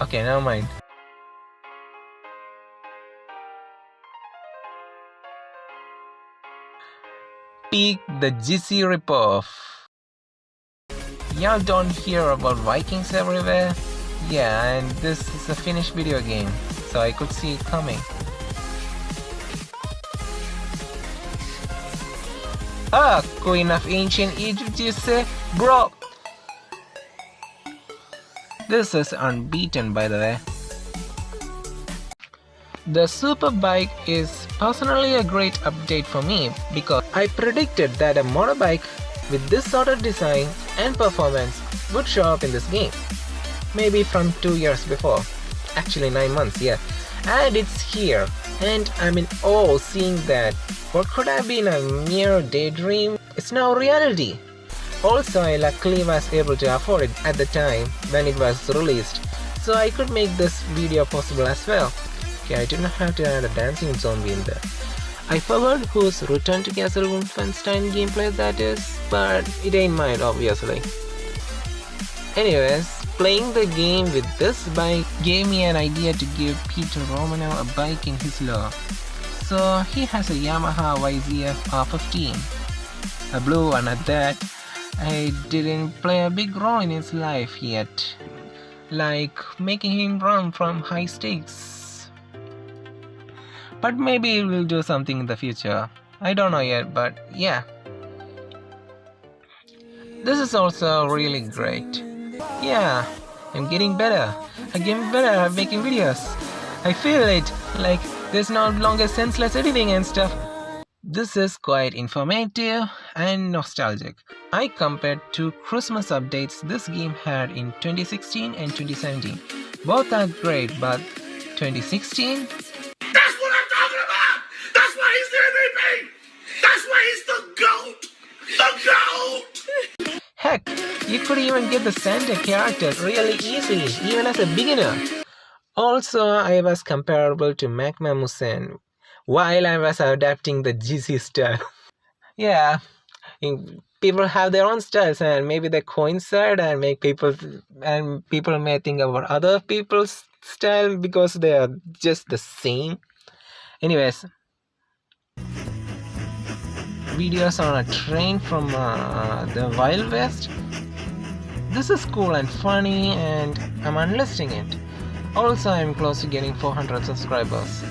Okay, never mind. Peak the GC ripoff. Y'all don't hear about Vikings everywhere? Yeah, and this is a finished video game, so I could see it coming. Ah, Queen of Ancient Egypt, you say? Bro! This is unbeaten, by the way. The Superbike is personally a great update for me because I predicted that a motorbike with this sort of design and performance would show up in this game. Maybe from 2 years before. Actually 9 months, yeah. And it's here. And I'm in awe seeing that what could have been a mere daydream is now reality. Also, I luckily was able to afford it at the time when it was released, so I could make this video possible as well. Okay, I didn't have to add a dancing zombie in there. I forgot whose Return to Castle Wolfenstein gameplay that is, but it ain't mine obviously. Anyways, playing the game with this bike gave me an idea to give Peter Romano a bike in his lore. So he has a Yamaha YZF R15, a blue one at that. I didn't play a big role in his life yet, like making him run from high stakes. But maybe we'll do something in the future. I don't know yet, but yeah. This is also really great. Yeah, I'm getting better. I'm getting better at making videos. I feel it, like there's no longer senseless editing and stuff. This is quite informative and nostalgic. I compared two Christmas updates this game had in 2016 and 2017. Both are great, but 2016? That's what I'm talking about! That's why he's the MVP! That's why he's the GOAT! The GOAT! Heck, you could even get the Santa character really easily, even as a beginner. Also, I was comparable to Magma Musen while I was adapting the GC style. Yeah, people have their own styles and maybe they coincide and people may think about other people's style because they are just the same. Anyways, videos on a train from the Wild West. This is cool and funny and I'm unlisting it. Also, I'm close to getting 400 subscribers.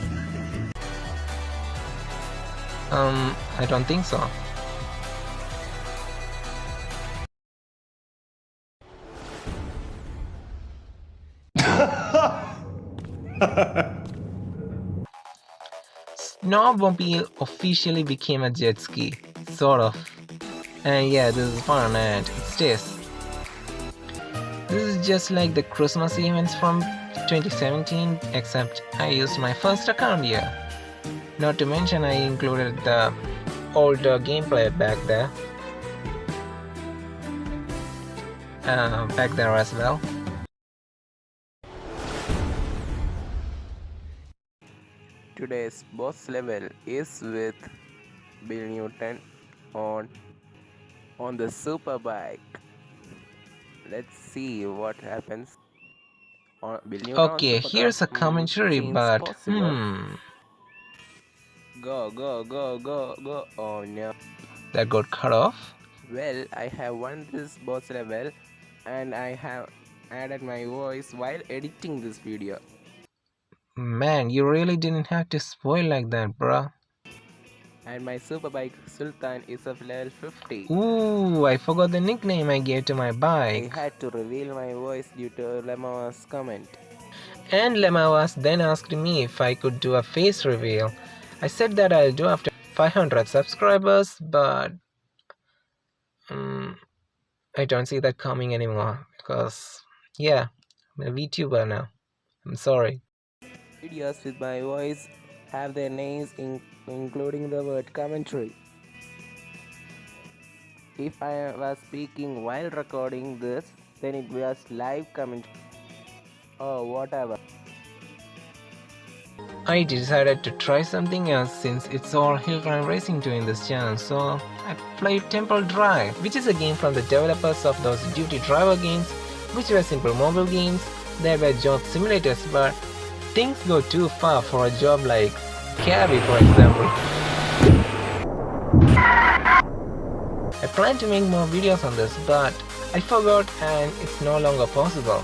I don't think so. Snowmobile officially became a jet ski, sort of. And yeah, this is fun and it stays. This is just like the Christmas events from 2017, except I used my first account here. Not to mention I included the older gameplay back there as well. Today's boss level is with Bill Newton on the Superbike. Let's see what happens on Bill Newton. Okay, here's a commentary, but Go. Oh no. That got cut off. Well, I have won this boss level and I have added my voice while editing this video. Man, you really didn't have to spoil like that, bruh. And my Superbike Sultan is of level 50. Ooh, I forgot the nickname I gave to my bike. I had to reveal my voice due to Lema's comment. And Lemawas then asked me if I could do a face reveal. I said that I'll do after 500 subscribers, but I don't see that coming anymore because, yeah, I'm a VTuber now. I'm sorry. Videos with my voice have their names including the word commentary. If I was speaking while recording this, then it was live commentary or whatever. I decided to try something else since it's all hill climb racing too in this channel, so I played Temple Drive, which is a game from the developers of those Duty Driver games, which were simple mobile games. They were job simulators, but things go too far for a job like Cabby, for example. I plan to make more videos on this, but I forgot and it's no longer possible.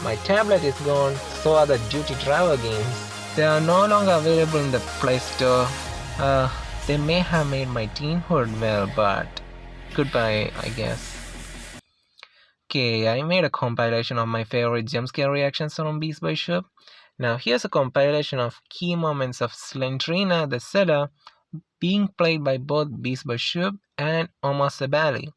My tablet is gone, so are the Duty Driver games. They are no longer available in the Play Store. They may have made my teenhood well, but goodbye, I guess. Okay, I made a compilation of my favorite jumpscare reactions from Beast by Shub. Now here's a compilation of key moments of Slendrina the Seller being played by both Beast by Shub and Omar Sabali.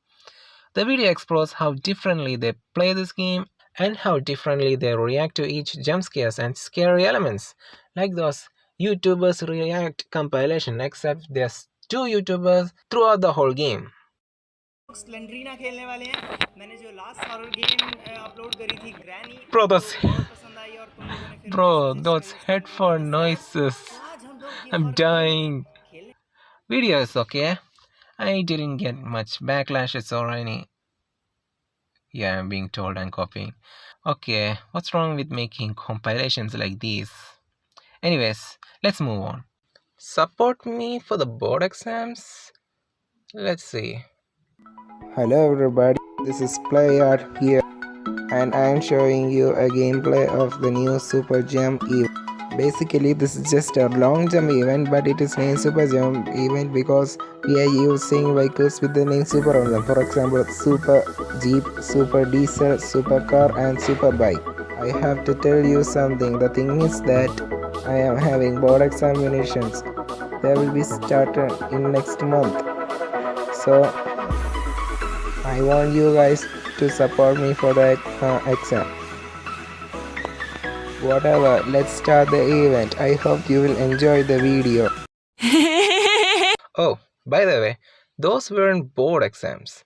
The video explores how differently they play this game and how differently they react to each jump scares and scary elements. Like those YouTubers react compilation, except there's two YouTubers throughout the whole game. Slendrina खेलने वाले हैं। मैंने जो last horror game upload करी थी granny, Bro, बहुत पसंद आई और तुम लोगों ने फिर bro, those headphone noises. I'm dying. Video is okay. I didn't get much backlashes or any. Yeah, I'm being told I'm copying. Okay, what's wrong with making compilations like these? Anyways, let's move on. Support me for the board exams? Let's see. Hello everybody, this is PlayArt here and I am showing you a gameplay of the new Super Jump event. Basically this is just a long jump event, but it is named Super Jump event because we are using vehicles with the name Super on them. For example, Super Jeep, Super Diesel, Super Car and Super Bike. I have to tell you something. The thing is that I am having board examinations. They will be started in next month. So I want you guys to support me for the exam. Whatever, let's start the event. I hope you will enjoy the video. Oh, by the way, those weren't board exams.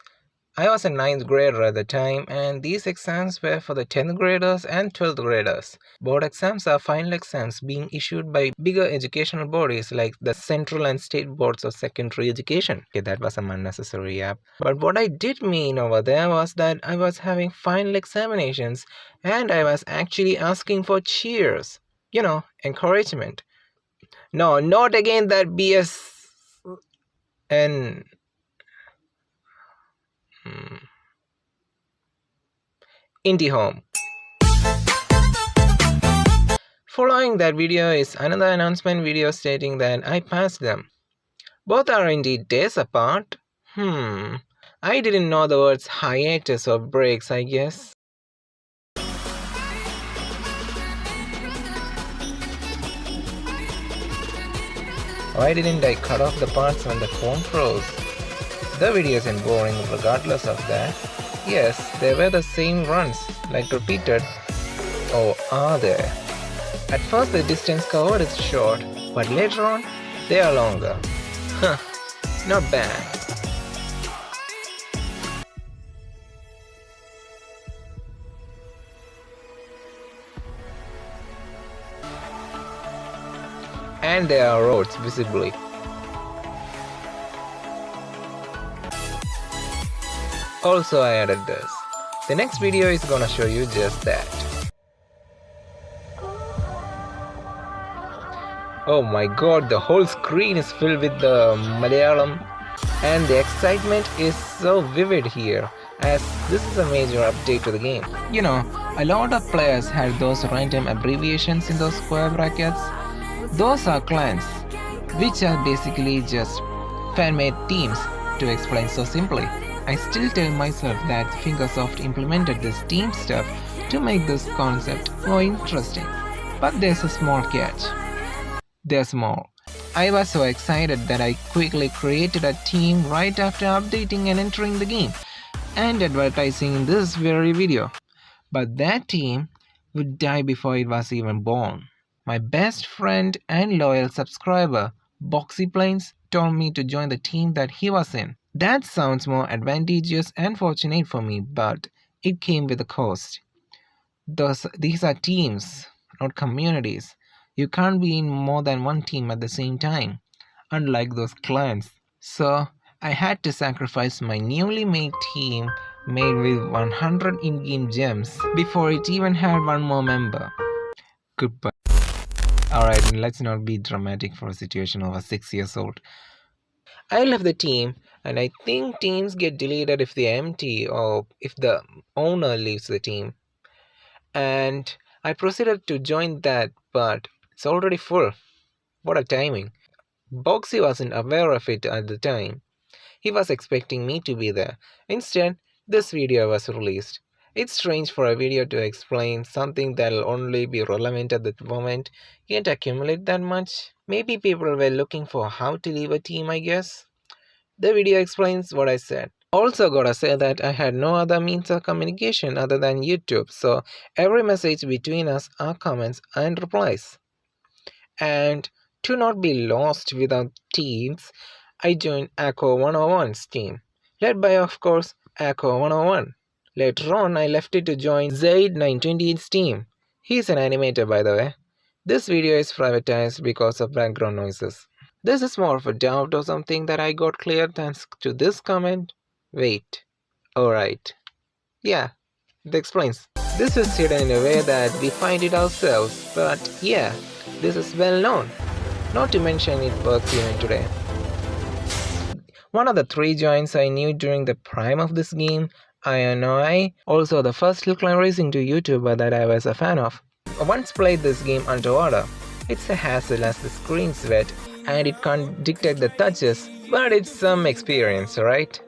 I was a 9th grader at the time, and these exams were for the 10th graders and 12th graders. Board exams are final exams being issued by bigger educational bodies like the central and state boards of secondary education. Okay, that was some unnecessary app. But what I did mean over there was that I was having final examinations and I was actually asking for cheers. You know, encouragement. No, not again that BS and Indie Home. Following that video is another announcement video stating that I passed them. Both are indeed days apart. I didn't know the words hiatus or breaks, I guess. Why didn't I cut off the parts when the phone froze? The video isn't boring regardless of that. Yes, they were the same runs, like repeated. Oh, are they? At first the distance covered is short, but later on, they are longer. Huh, not bad. And there are roads visibly. Also, I added this. The next video is gonna show you just that. Oh my god, the whole screen is filled with the Malayalam, and the excitement is so vivid here, as this is a major update to the game. You know, a lot of players had those random abbreviations in those square brackets. Those are clans, which are basically just fan-made teams, to explain so simply. I still tell myself that Fingersoft implemented this team stuff to make this concept more interesting. But there's a small catch. There's more. I was so excited that I quickly created a team right after updating and entering the game and advertising in this very video. But that team would die before it was even born. My best friend and loyal subscriber, Boxy Plains, told me to join the team that he was in. That sounds more advantageous and fortunate for me, but it came with a cost. These are teams, not communities. You can't be in more than one team at the same time, unlike those clans. So I had to sacrifice my newly made team made with 100 in-game gems before it even had one more member. Goodbye. Alright, let's not be dramatic for a situation over 6 years old. I left the team, and I think teams get deleted if they're empty or if the owner leaves the team. And I proceeded to join that, but it's already full. What a timing. Boxy wasn't aware of it at the time. He was expecting me to be there. Instead, this video was released. It's strange for a video to explain something that'll only be relevant at the moment, yet accumulate that much. Maybe people were looking for how to leave a team, I guess. The video explains what I said. Also gotta say that I had no other means of communication other than YouTube, so every message between us are comments and replies. And to not be lost without teams, I joined Echo 101's team, led by, of course, Echo 101. Later on, I left it to join Zaid 928's team. He's an animator, by the way. This video is privatized because of background noises. This is more of a doubt or something that I got clear thanks to this comment. Wait. Alright. Yeah, it explains. This is hidden in a way that we find it ourselves, but yeah, this is well known. Not to mention it works even today. One of the 3 joins I knew during the prime of this game, I, also the first hill climb racing to YouTuber that I was a fan of. I once played this game underwater. It's a hassle as the screen's wet and it can't dictate the touches, but it's some experience, right?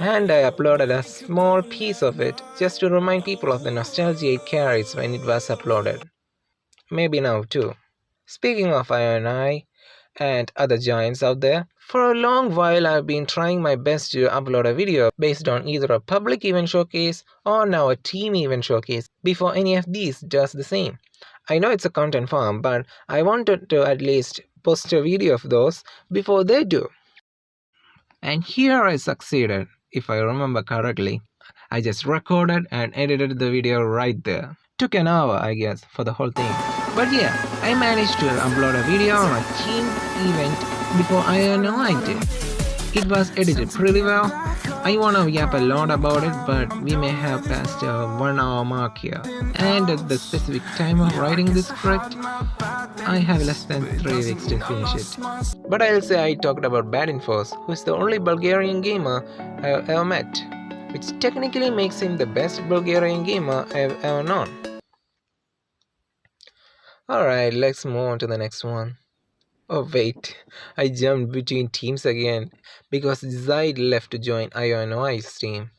And I uploaded a small piece of it just to remind people of the nostalgia it carries when it was uploaded. Maybe now too. Speaking of I and other giants out there, for a long while I've been trying my best to upload a video based on either a public event showcase or now a team event showcase before any of these does the same. I know it's a content farm, but I wanted to at least post a video of those before they do. And here I succeeded, if I remember correctly. I just recorded and edited the video right there. Took an hour, I guess, for the whole thing. But yeah, I managed to upload a video on a team event before I did. It was edited pretty well. I wanna yap a lot about it, but we may have passed a 1 hour mark here. And at the specific time of writing this script, I have less than 3 weeks to finish it. But I'll say I talked about Badinfos, who is the only Bulgarian gamer I've ever met, which technically makes him the best Bulgarian gamer I've ever known. Alright, let's move on to the next one. Oh wait, I jumped between teams again because Zaid left to join IONOI's team.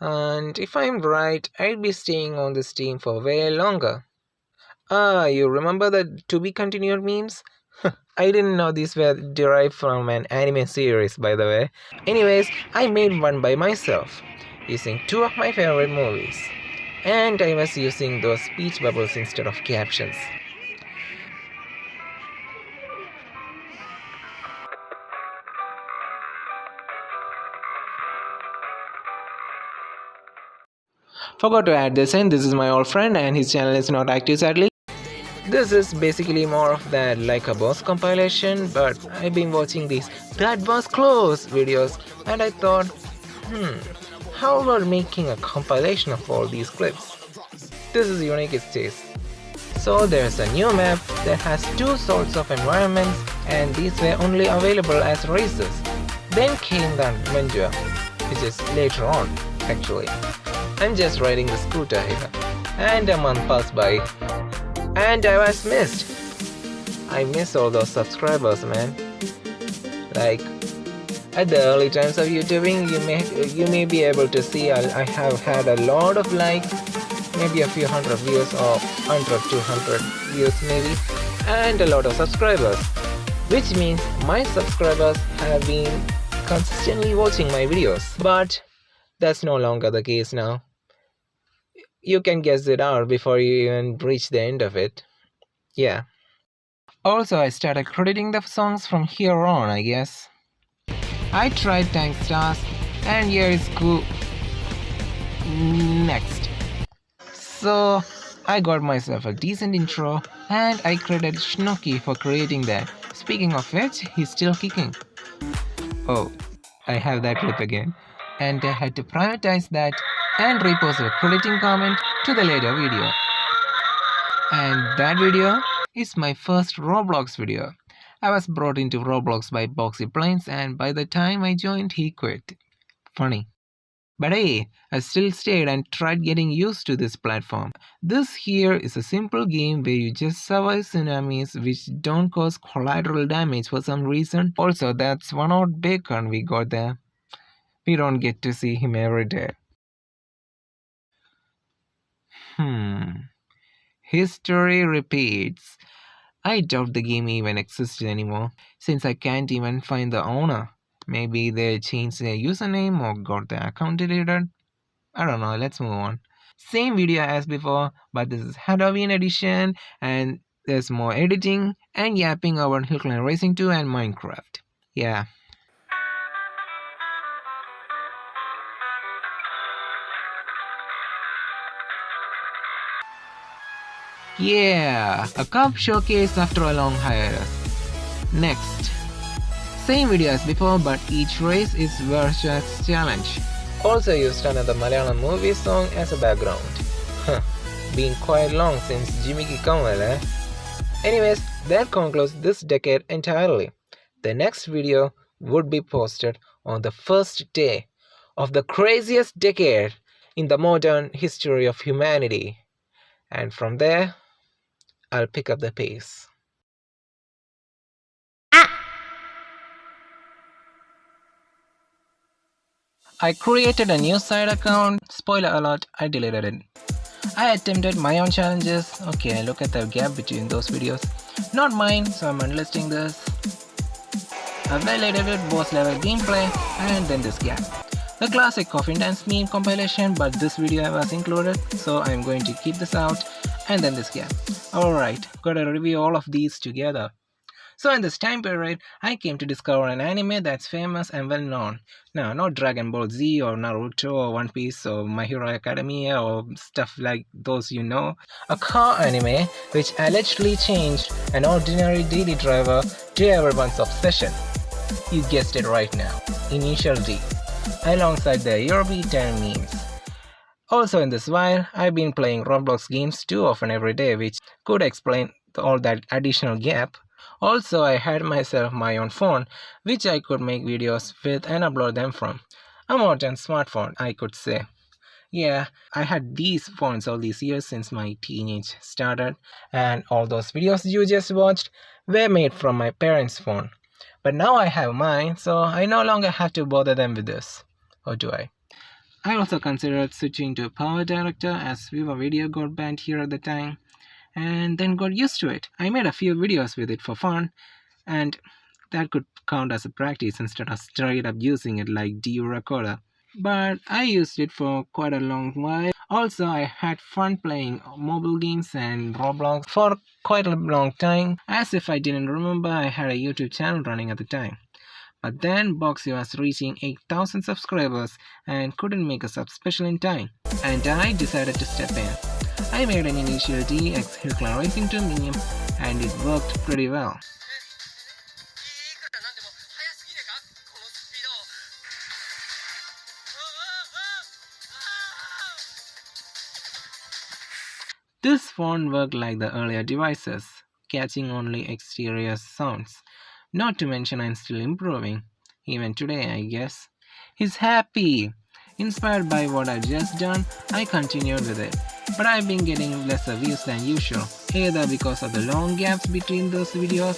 And if I'm right, I'll be staying on this team for way longer. You remember the to be continued memes? I didn't know these were derived from an anime series, by the way. Anyways, I made one by myself, using 2 of my favorite movies. And I was using those speech bubbles instead of captions. Forgot to add this in, this is my old friend and his channel is not active sadly. This is basically more of that like a boss compilation, but I've been watching these "that was close" videos and I thought, how about making a compilation of all these clips? This is unique it says. So there's a new map that has 2 sorts of environments and these were only available as races. Then came the adventure, which is later on actually. I'm just riding the scooter here, and a month passed by, and I was missed. I miss all those subscribers, man. Like, at the early times of YouTubing, you may be able to see I have had a lot of likes, maybe a few hundred views or 100, 200 views maybe, and a lot of subscribers, which means my subscribers have been consistently watching my videos. But that's no longer the case now. You can guess it out before you even reach the end of it. Yeah. Also, I started crediting the songs from here on, I guess. I tried Tank Stars, and here is cool. Next. So, I got myself a decent intro, and I credited Shnoki for creating that. Speaking of which, he's still kicking. Oh, I have that clip again. And I had to privatize that and repost a crediting comment to the later video. And that video is my first Roblox video. I was brought into Roblox by Boxy Plains, and by the time I joined, he quit. Funny. But hey, I still stayed and tried getting used to this platform. This here is a simple game where you just survive tsunamis which don't cause collateral damage for some reason. Also, that's one odd bacon we got there. We don't get to see him every day. History repeats. I doubt the game even exists anymore, since I can't even find the owner. Maybe they changed their username or got their account deleted. I don't know, let's move on. Same video as before, but this is Halloween edition, and there's more editing and yapping about Hill Climb Racing 2 and Minecraft. Yeah. Yeah, a cup showcase after a long hiatus. Next. Same video as before, but each race is versus challenge. Also used another Malayalam movie song as a background. Been quite long since Jimmy Kamal, eh? Anyways, that concludes this decade entirely. The next video would be posted on the first day of the craziest decade in the modern history of humanity. And from there, I'll pick up the pace. I created a new side account. Spoiler alert, I deleted it. I attempted my own challenges. Okay, look at the gap between those videos. Not mine, so I'm unlisting this. A well-edited boss level gameplay, and then this gap. The classic coffin dance meme compilation, but this video was included, so I'm going to keep this out, and then this gap. Alright, gotta review all of these together. So in this time period, I came to discover an anime that's famous and well known. Now, not Dragon Ball Z or Naruto or One Piece or My Hero Academia or stuff like those you know. A car anime which allegedly changed an ordinary daily driver to everyone's obsession. You guessed it right now, Initial D, alongside the Eurobeat and memes. Also in this while, I've been playing Roblox games too often every day, which could explain all that additional gap. Also, I had myself my own phone, which I could make videos with and upload them from. A modern smartphone, I could say. Yeah, I had these phones all these years since my teenage started, and all those videos you just watched were made from my parents' phone. But now I have mine, so I no longer have to bother them with this. Or do I? I also considered switching to Power Director as Viva Video got banned here at the time, and then got used to it. I made a few videos with it for fun, and that could count as a practice instead of straight up using it like DU Recorder. But I used it for quite a long while. Also, I had fun playing mobile games and Roblox for quite a long time, as if I didn't remember I had a YouTube channel running at the time. But then Boxy was reaching 8,000 subscribers and couldn't make a sub special in time, and I decided to step in. I made an Initial D X Hill Climb Racing 2 meme, and it worked pretty well. This phone worked like the earlier devices, catching only exterior sounds. Not to mention I'm still improving, even today I guess. He's happy! Inspired by what I've just done, I continued with it. But I've been getting lesser views than usual, either because of the long gaps between those videos,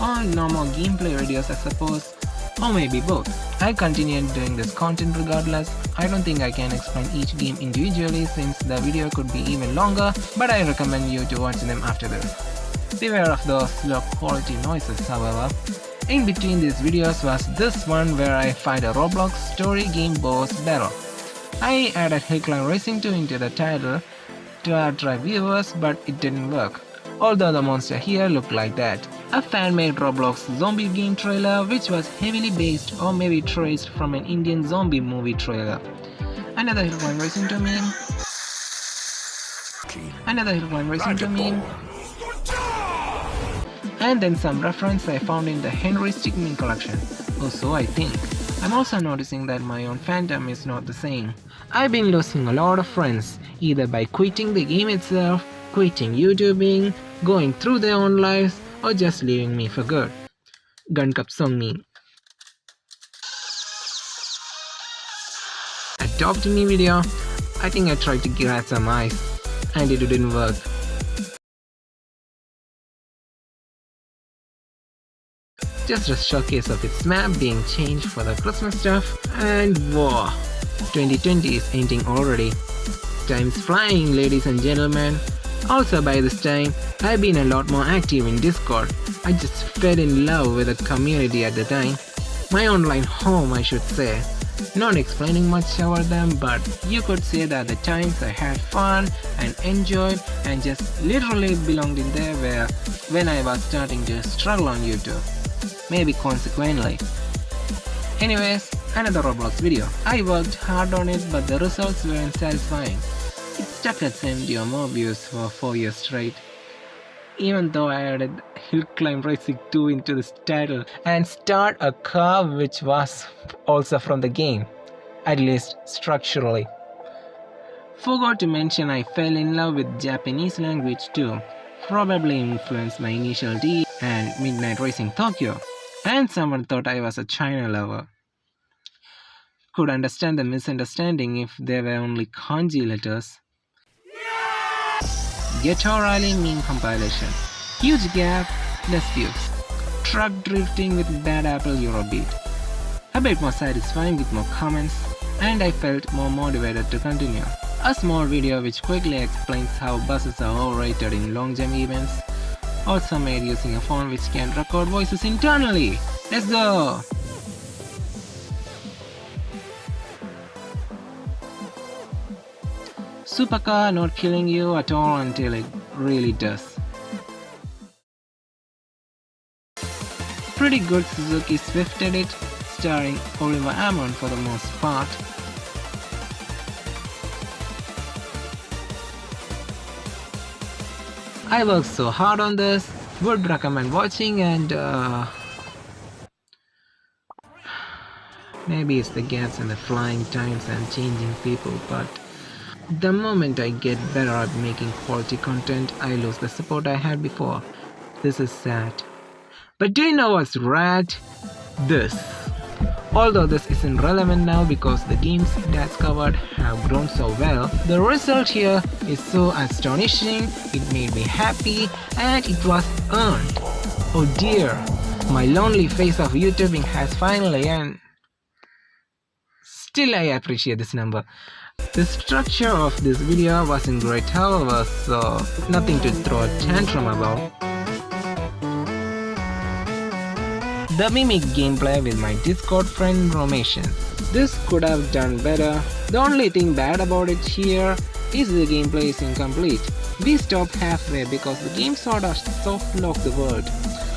or no more gameplay videos I suppose, or maybe both. I continued doing this content regardless. I don't think I can explain each game individually since the video could be even longer, but I recommend you to watch them after this. Beware of those low quality noises however. In between these videos was this one where I fight a Roblox story game boss battle. I added Hill Climb Racing 2 into the title to attract viewers, but it didn't work. Although the monster here looked like that. A fan-made Roblox zombie game trailer which was heavily based or maybe traced from an Indian zombie movie trailer. Another Hill Climb Racing 2 meme. Another Hill Climb Racing 2 meme. And then some reference I found in the Henry Stickmin collection, or so I think. I'm also noticing that my own fandom is not the same. I've been losing a lot of friends, either by quitting the game itself, quitting YouTubing, going through their own lives, or just leaving me for good. gun cup song me. Adopt me video. I think I tried to grab some ice and it didn't work. Just a showcase of its map being changed for the Christmas stuff, and whoa, 2020 is ending already. Time's flying, ladies and gentlemen. Also, by this time, I've been a lot more active in Discord. I just fell in love with the community at the time. My online home, I should say. Not explaining much about them, but you could say that the times I had fun and enjoyed and just literally belonged in there where when I was starting to struggle on YouTube. Maybe consequently. Anyways, another Roblox video. I worked hard on it, but the results weren't satisfying. It stuck at 70 or more views for 4 years straight. Even though I added Hill Climb Racing 2 into this title and start a car which was also from the game, at least structurally. Forgot to mention I fell in love with Japanese language too. Probably influenced my initial D and Midnight Racing Tokyo. And someone thought I was a China lover. Could understand the misunderstanding if they were only kanji letters. Ghetto Rally meme compilation. Huge gap, less views. Truck drifting with bad Apple Eurobeat. A bit more satisfying with more comments, and I felt more motivated to continue. A small video which quickly explains how buses are overrated in long jump events. Also made using a phone which can record voices internally. Let's go! Supercar not killing you at all until it really does. Pretty good Suzuki Swift edit, starring Oliver Ammon for the most part. I worked so hard on this, would recommend watching, and maybe it's the gaps and the flying times and changing people, but the moment I get better at making quality content, I lose the support I had before. This is sad. But do you know what's rad? This. Although this isn't relevant now because the games that's covered have grown so well, the result here is so astonishing, it made me happy, and it was earned. Oh dear, my lonely phase of YouTubing has finally ended. Still I appreciate this number. The structure of this video wasn't great however, so nothing to throw a tantrum about. The mimic gameplay with my Discord friend Romation. This could have done better. The only thing bad about it here is the gameplay is incomplete. We stopped halfway because the game sort of soft-locked the world.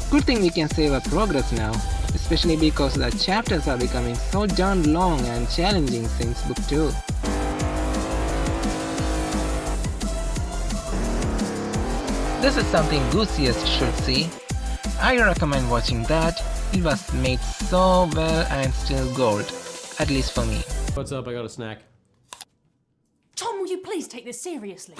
Good thing we can save our progress now, especially because the chapters are becoming so darn long and challenging since book 2. This is something Goosiest should see. I recommend watching that. It was made so well and still gold, at least for me. What's up? I got a snack. Tom, will you please take this seriously?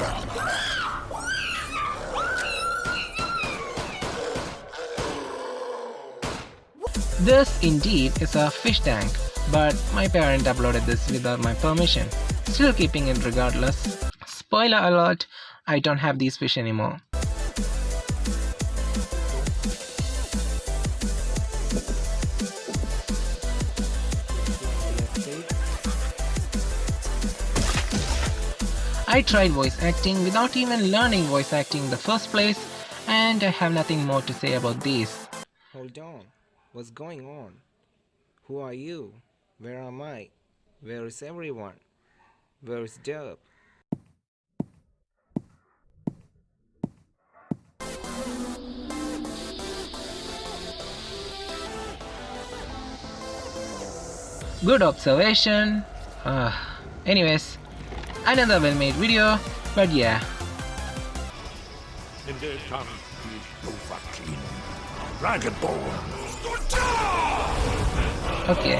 This indeed is a fish tank, but my parent uploaded this without my permission. Still keeping it regardless. Spoiler alert, I don't have these fish anymore. I tried voice acting without even learning voice acting in the first place, and I have nothing more to say about these. Hold on, what's going on? Who are you? Where am I? Where is everyone? Where is Derp? Good observation. Anyways, another well-made video, but yeah. And there comes Dragon Dragonborn. Okay.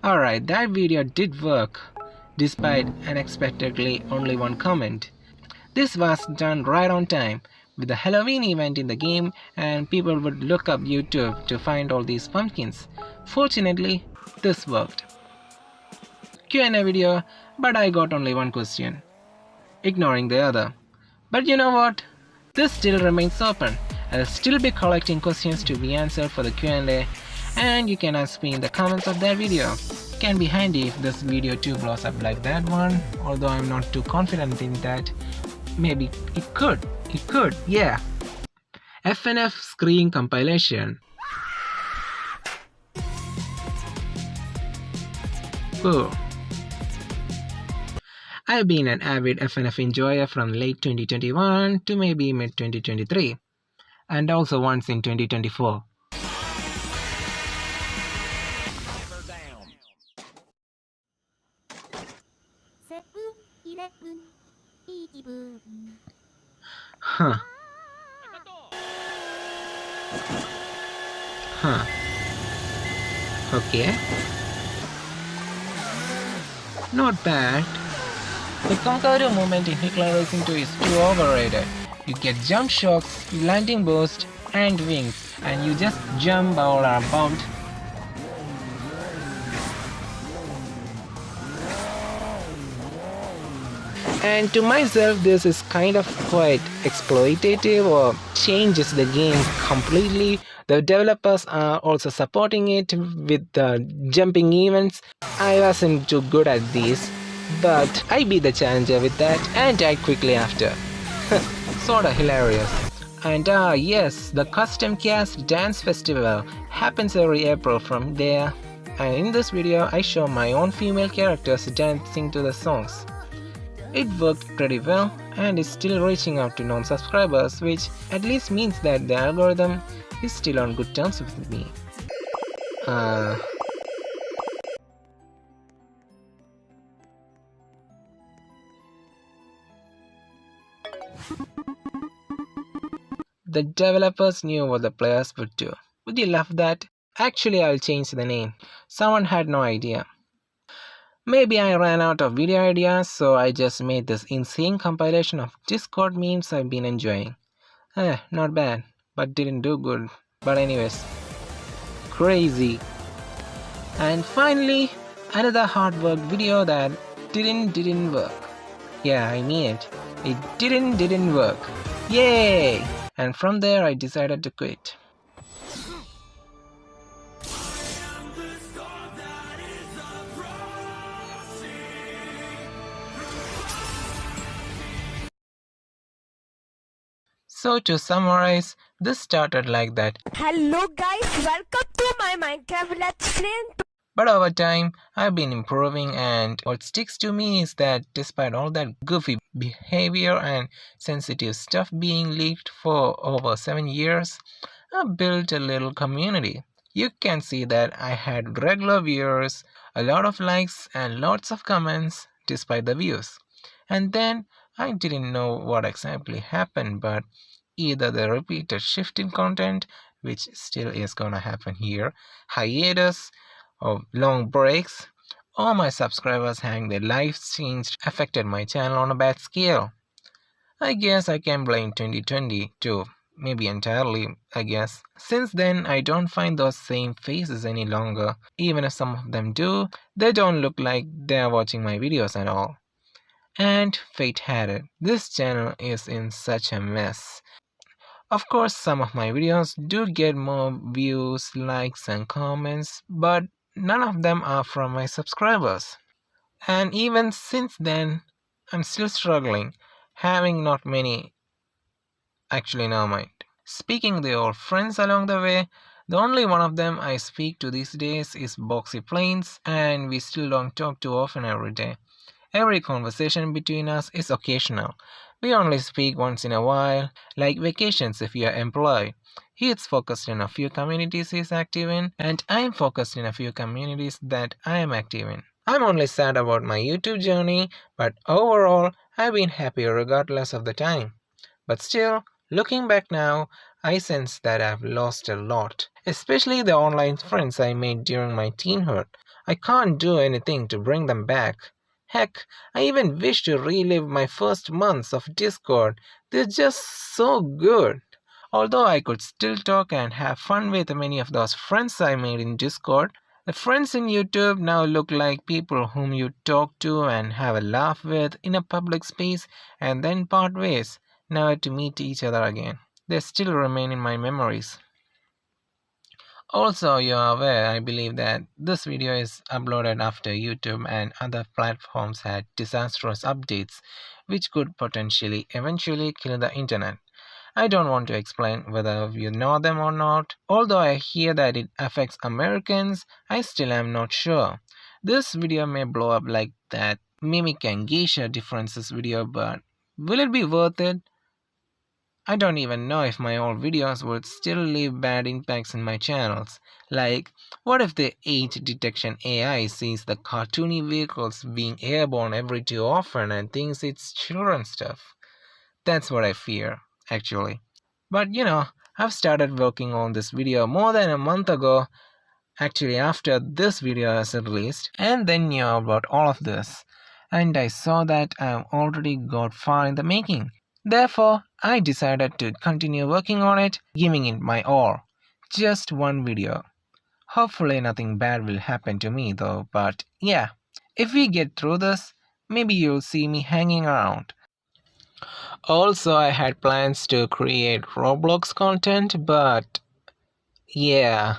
Alright, that video did work, despite unexpectedly only one comment. This was done right on time, with the Halloween event in the game, and people would look up YouTube to find all these pumpkins. Fortunately, this worked. Q&A video, but I got only one question, ignoring the other. But you know what? This still remains open. I'll still be collecting questions to be answered for the Q&A, and you can ask me in the comments of that video. Can be handy if this video too blows up like that one, although I'm not too confident in that. Maybe it could, yeah. FNF screen compilation. Cool. I've been an avid FNF enjoyer from late 2021 to maybe mid 2023, and also once in 2024. Huh. Okay. Not bad. The Conqueror movement in Hitler Racing 2 is too overrated. You get jump shocks, landing boost, and wings, and you just jump all about. And to myself, this is kind of quite exploitative or changes the game completely. The developers are also supporting it with the jumping events. I wasn't too good at these, but I beat the challenger with that and died quickly after. Sorta hilarious. And yes, the Custom Cast Dance Festival happens every April from there. And in this video, I show my own female characters dancing to the songs. It worked pretty well and is still reaching out to non-subscribers, which at least means that the algorithm is still on good terms with me. The developers knew what the players would do. Would you love that? Actually, I'll change the name. Someone had no idea. Maybe I ran out of video ideas, so I just made this insane compilation of Discord memes I've been enjoying. Not bad, but didn't do good. But anyways, crazy. And finally, another hard work video that didn't work. Yeah, I mean it. It didn't work. Yay! And from there I decided to quit. So to summarize, this started like that. Hello guys, welcome to my Minecraft Let's Play. But over time, I've been improving, and what sticks to me is that despite all that goofy behavior and sensitive stuff being leaked for over 7 years, I built a little community. You can see that I had regular viewers, a lot of likes, and lots of comments despite the views. And then I didn't know what exactly happened, but either the repeated shift in content, which still is gonna happen here, hiatus, or long breaks, or my subscribers having their lives changed affected my channel on a bad scale. I guess I can blame 2020 too, maybe entirely, I guess. Since then, I don't find those same faces any longer. Even if some of them do, they don't look like they're watching my videos at all. And fate had it, this channel is in such a mess. Of course, some of my videos do get more views, likes, and comments, but none of them are from my subscribers. And even since then, I'm still struggling, having not many. Actually, never mind. Speaking the old friends along the way, the only one of them I speak to these days is Boxy Plains, and we still don't talk too often every day. Every conversation between us is occasional. We only speak once in a while, like vacations if you are employed. He is focused in a few communities he is active in, and I am focused in a few communities that I am active in. I'm only sad about my YouTube journey, but overall, I've been happy regardless of the time. But still, looking back now, I sense that I've lost a lot, especially the online friends I made during my teenhood. I can't do anything to bring them back. Heck, I even wish to relive my first months of Discord. They're just so good. Although I could still talk and have fun with many of those friends I made in Discord, the friends in YouTube now look like people whom you talk to and have a laugh with in a public space and then part ways, never to meet each other again. They still remain in my memories. Also, you are aware, I believe, that this video is uploaded after YouTube and other platforms had disastrous updates, which could potentially eventually kill the internet. I don't want to explain whether you know them or not. Although I hear that it affects Americans, I still am not sure. This video may blow up like that Mimic and Geisha differences video, but will it be worth it? I don't even know if my old videos would still leave bad impacts in my channels. Like, what if the age detection AI sees the cartoony vehicles being airborne every too often and thinks it's children stuff? That's what I fear, actually. But I've started working on this video more than a month ago, actually after this video is released, and then knew about all of this. And I saw that I've already got far in the making. Therefore, I decided to continue working on it, giving it my all. Just one video. Hopefully nothing bad will happen to me though, but yeah, if we get through this, maybe you'll see me hanging around. Also, I had plans to create Roblox content, but yeah,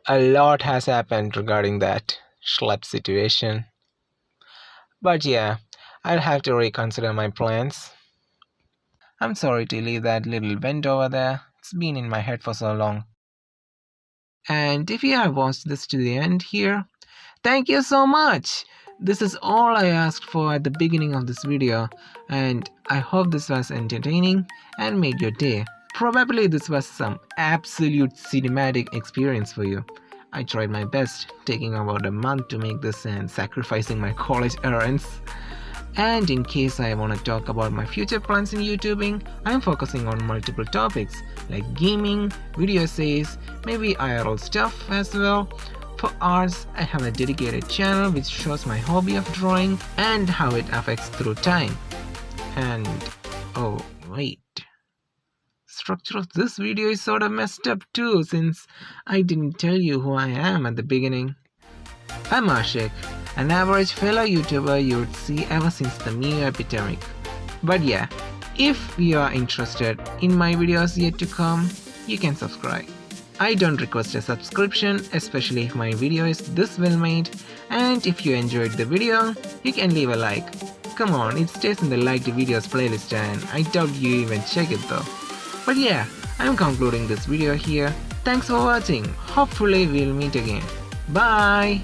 a lot has happened regarding that schlep situation. But yeah, I'll have to reconsider my plans. I'm sorry to leave that little vent over there. It's been in my head for so long. And if you have watched this to the end here, thank you so much! This is all I asked for at the beginning of this video, and I hope this was entertaining and made your day. Probably this was some absolute cinematic experience for you. I tried my best, taking about a month to make this and sacrificing my college errands. And in case I want to talk about my future plans in YouTubing, I'm focusing on multiple topics like gaming, video essays, maybe IRL stuff as well. For arts, I have a dedicated channel which shows my hobby of drawing and how it affects through time. And oh wait, structure of this video is sort of messed up too, since I didn't tell you who I am at the beginning. I'm Ashik, an average fellow YouTuber you would see ever since the Meme epidemic. But yeah, if you are interested in my videos yet to come, you can subscribe. I don't request a subscription, especially if my video is this well made, and if you enjoyed the video, you can leave a like. Come on, it stays in the liked videos playlist and I doubt you even check it though. But yeah, I'm concluding this video here. Thanks for watching. Hopefully we'll meet again. Bye!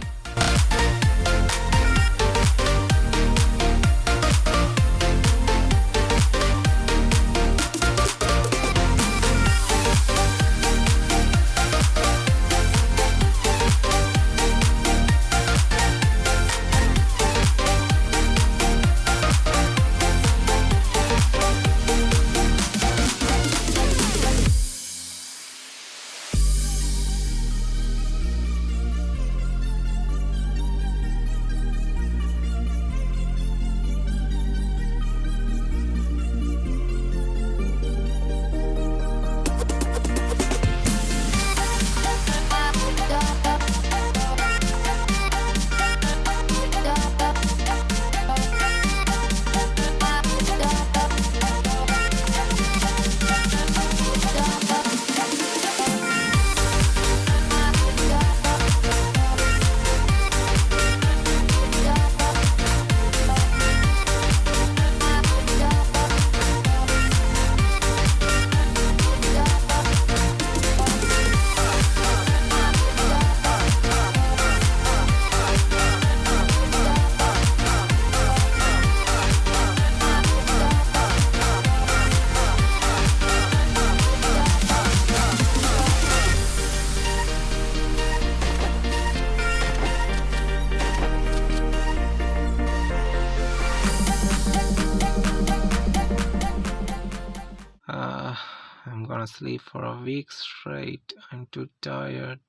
I'm gonna sleep for a week straight. I'm too tired.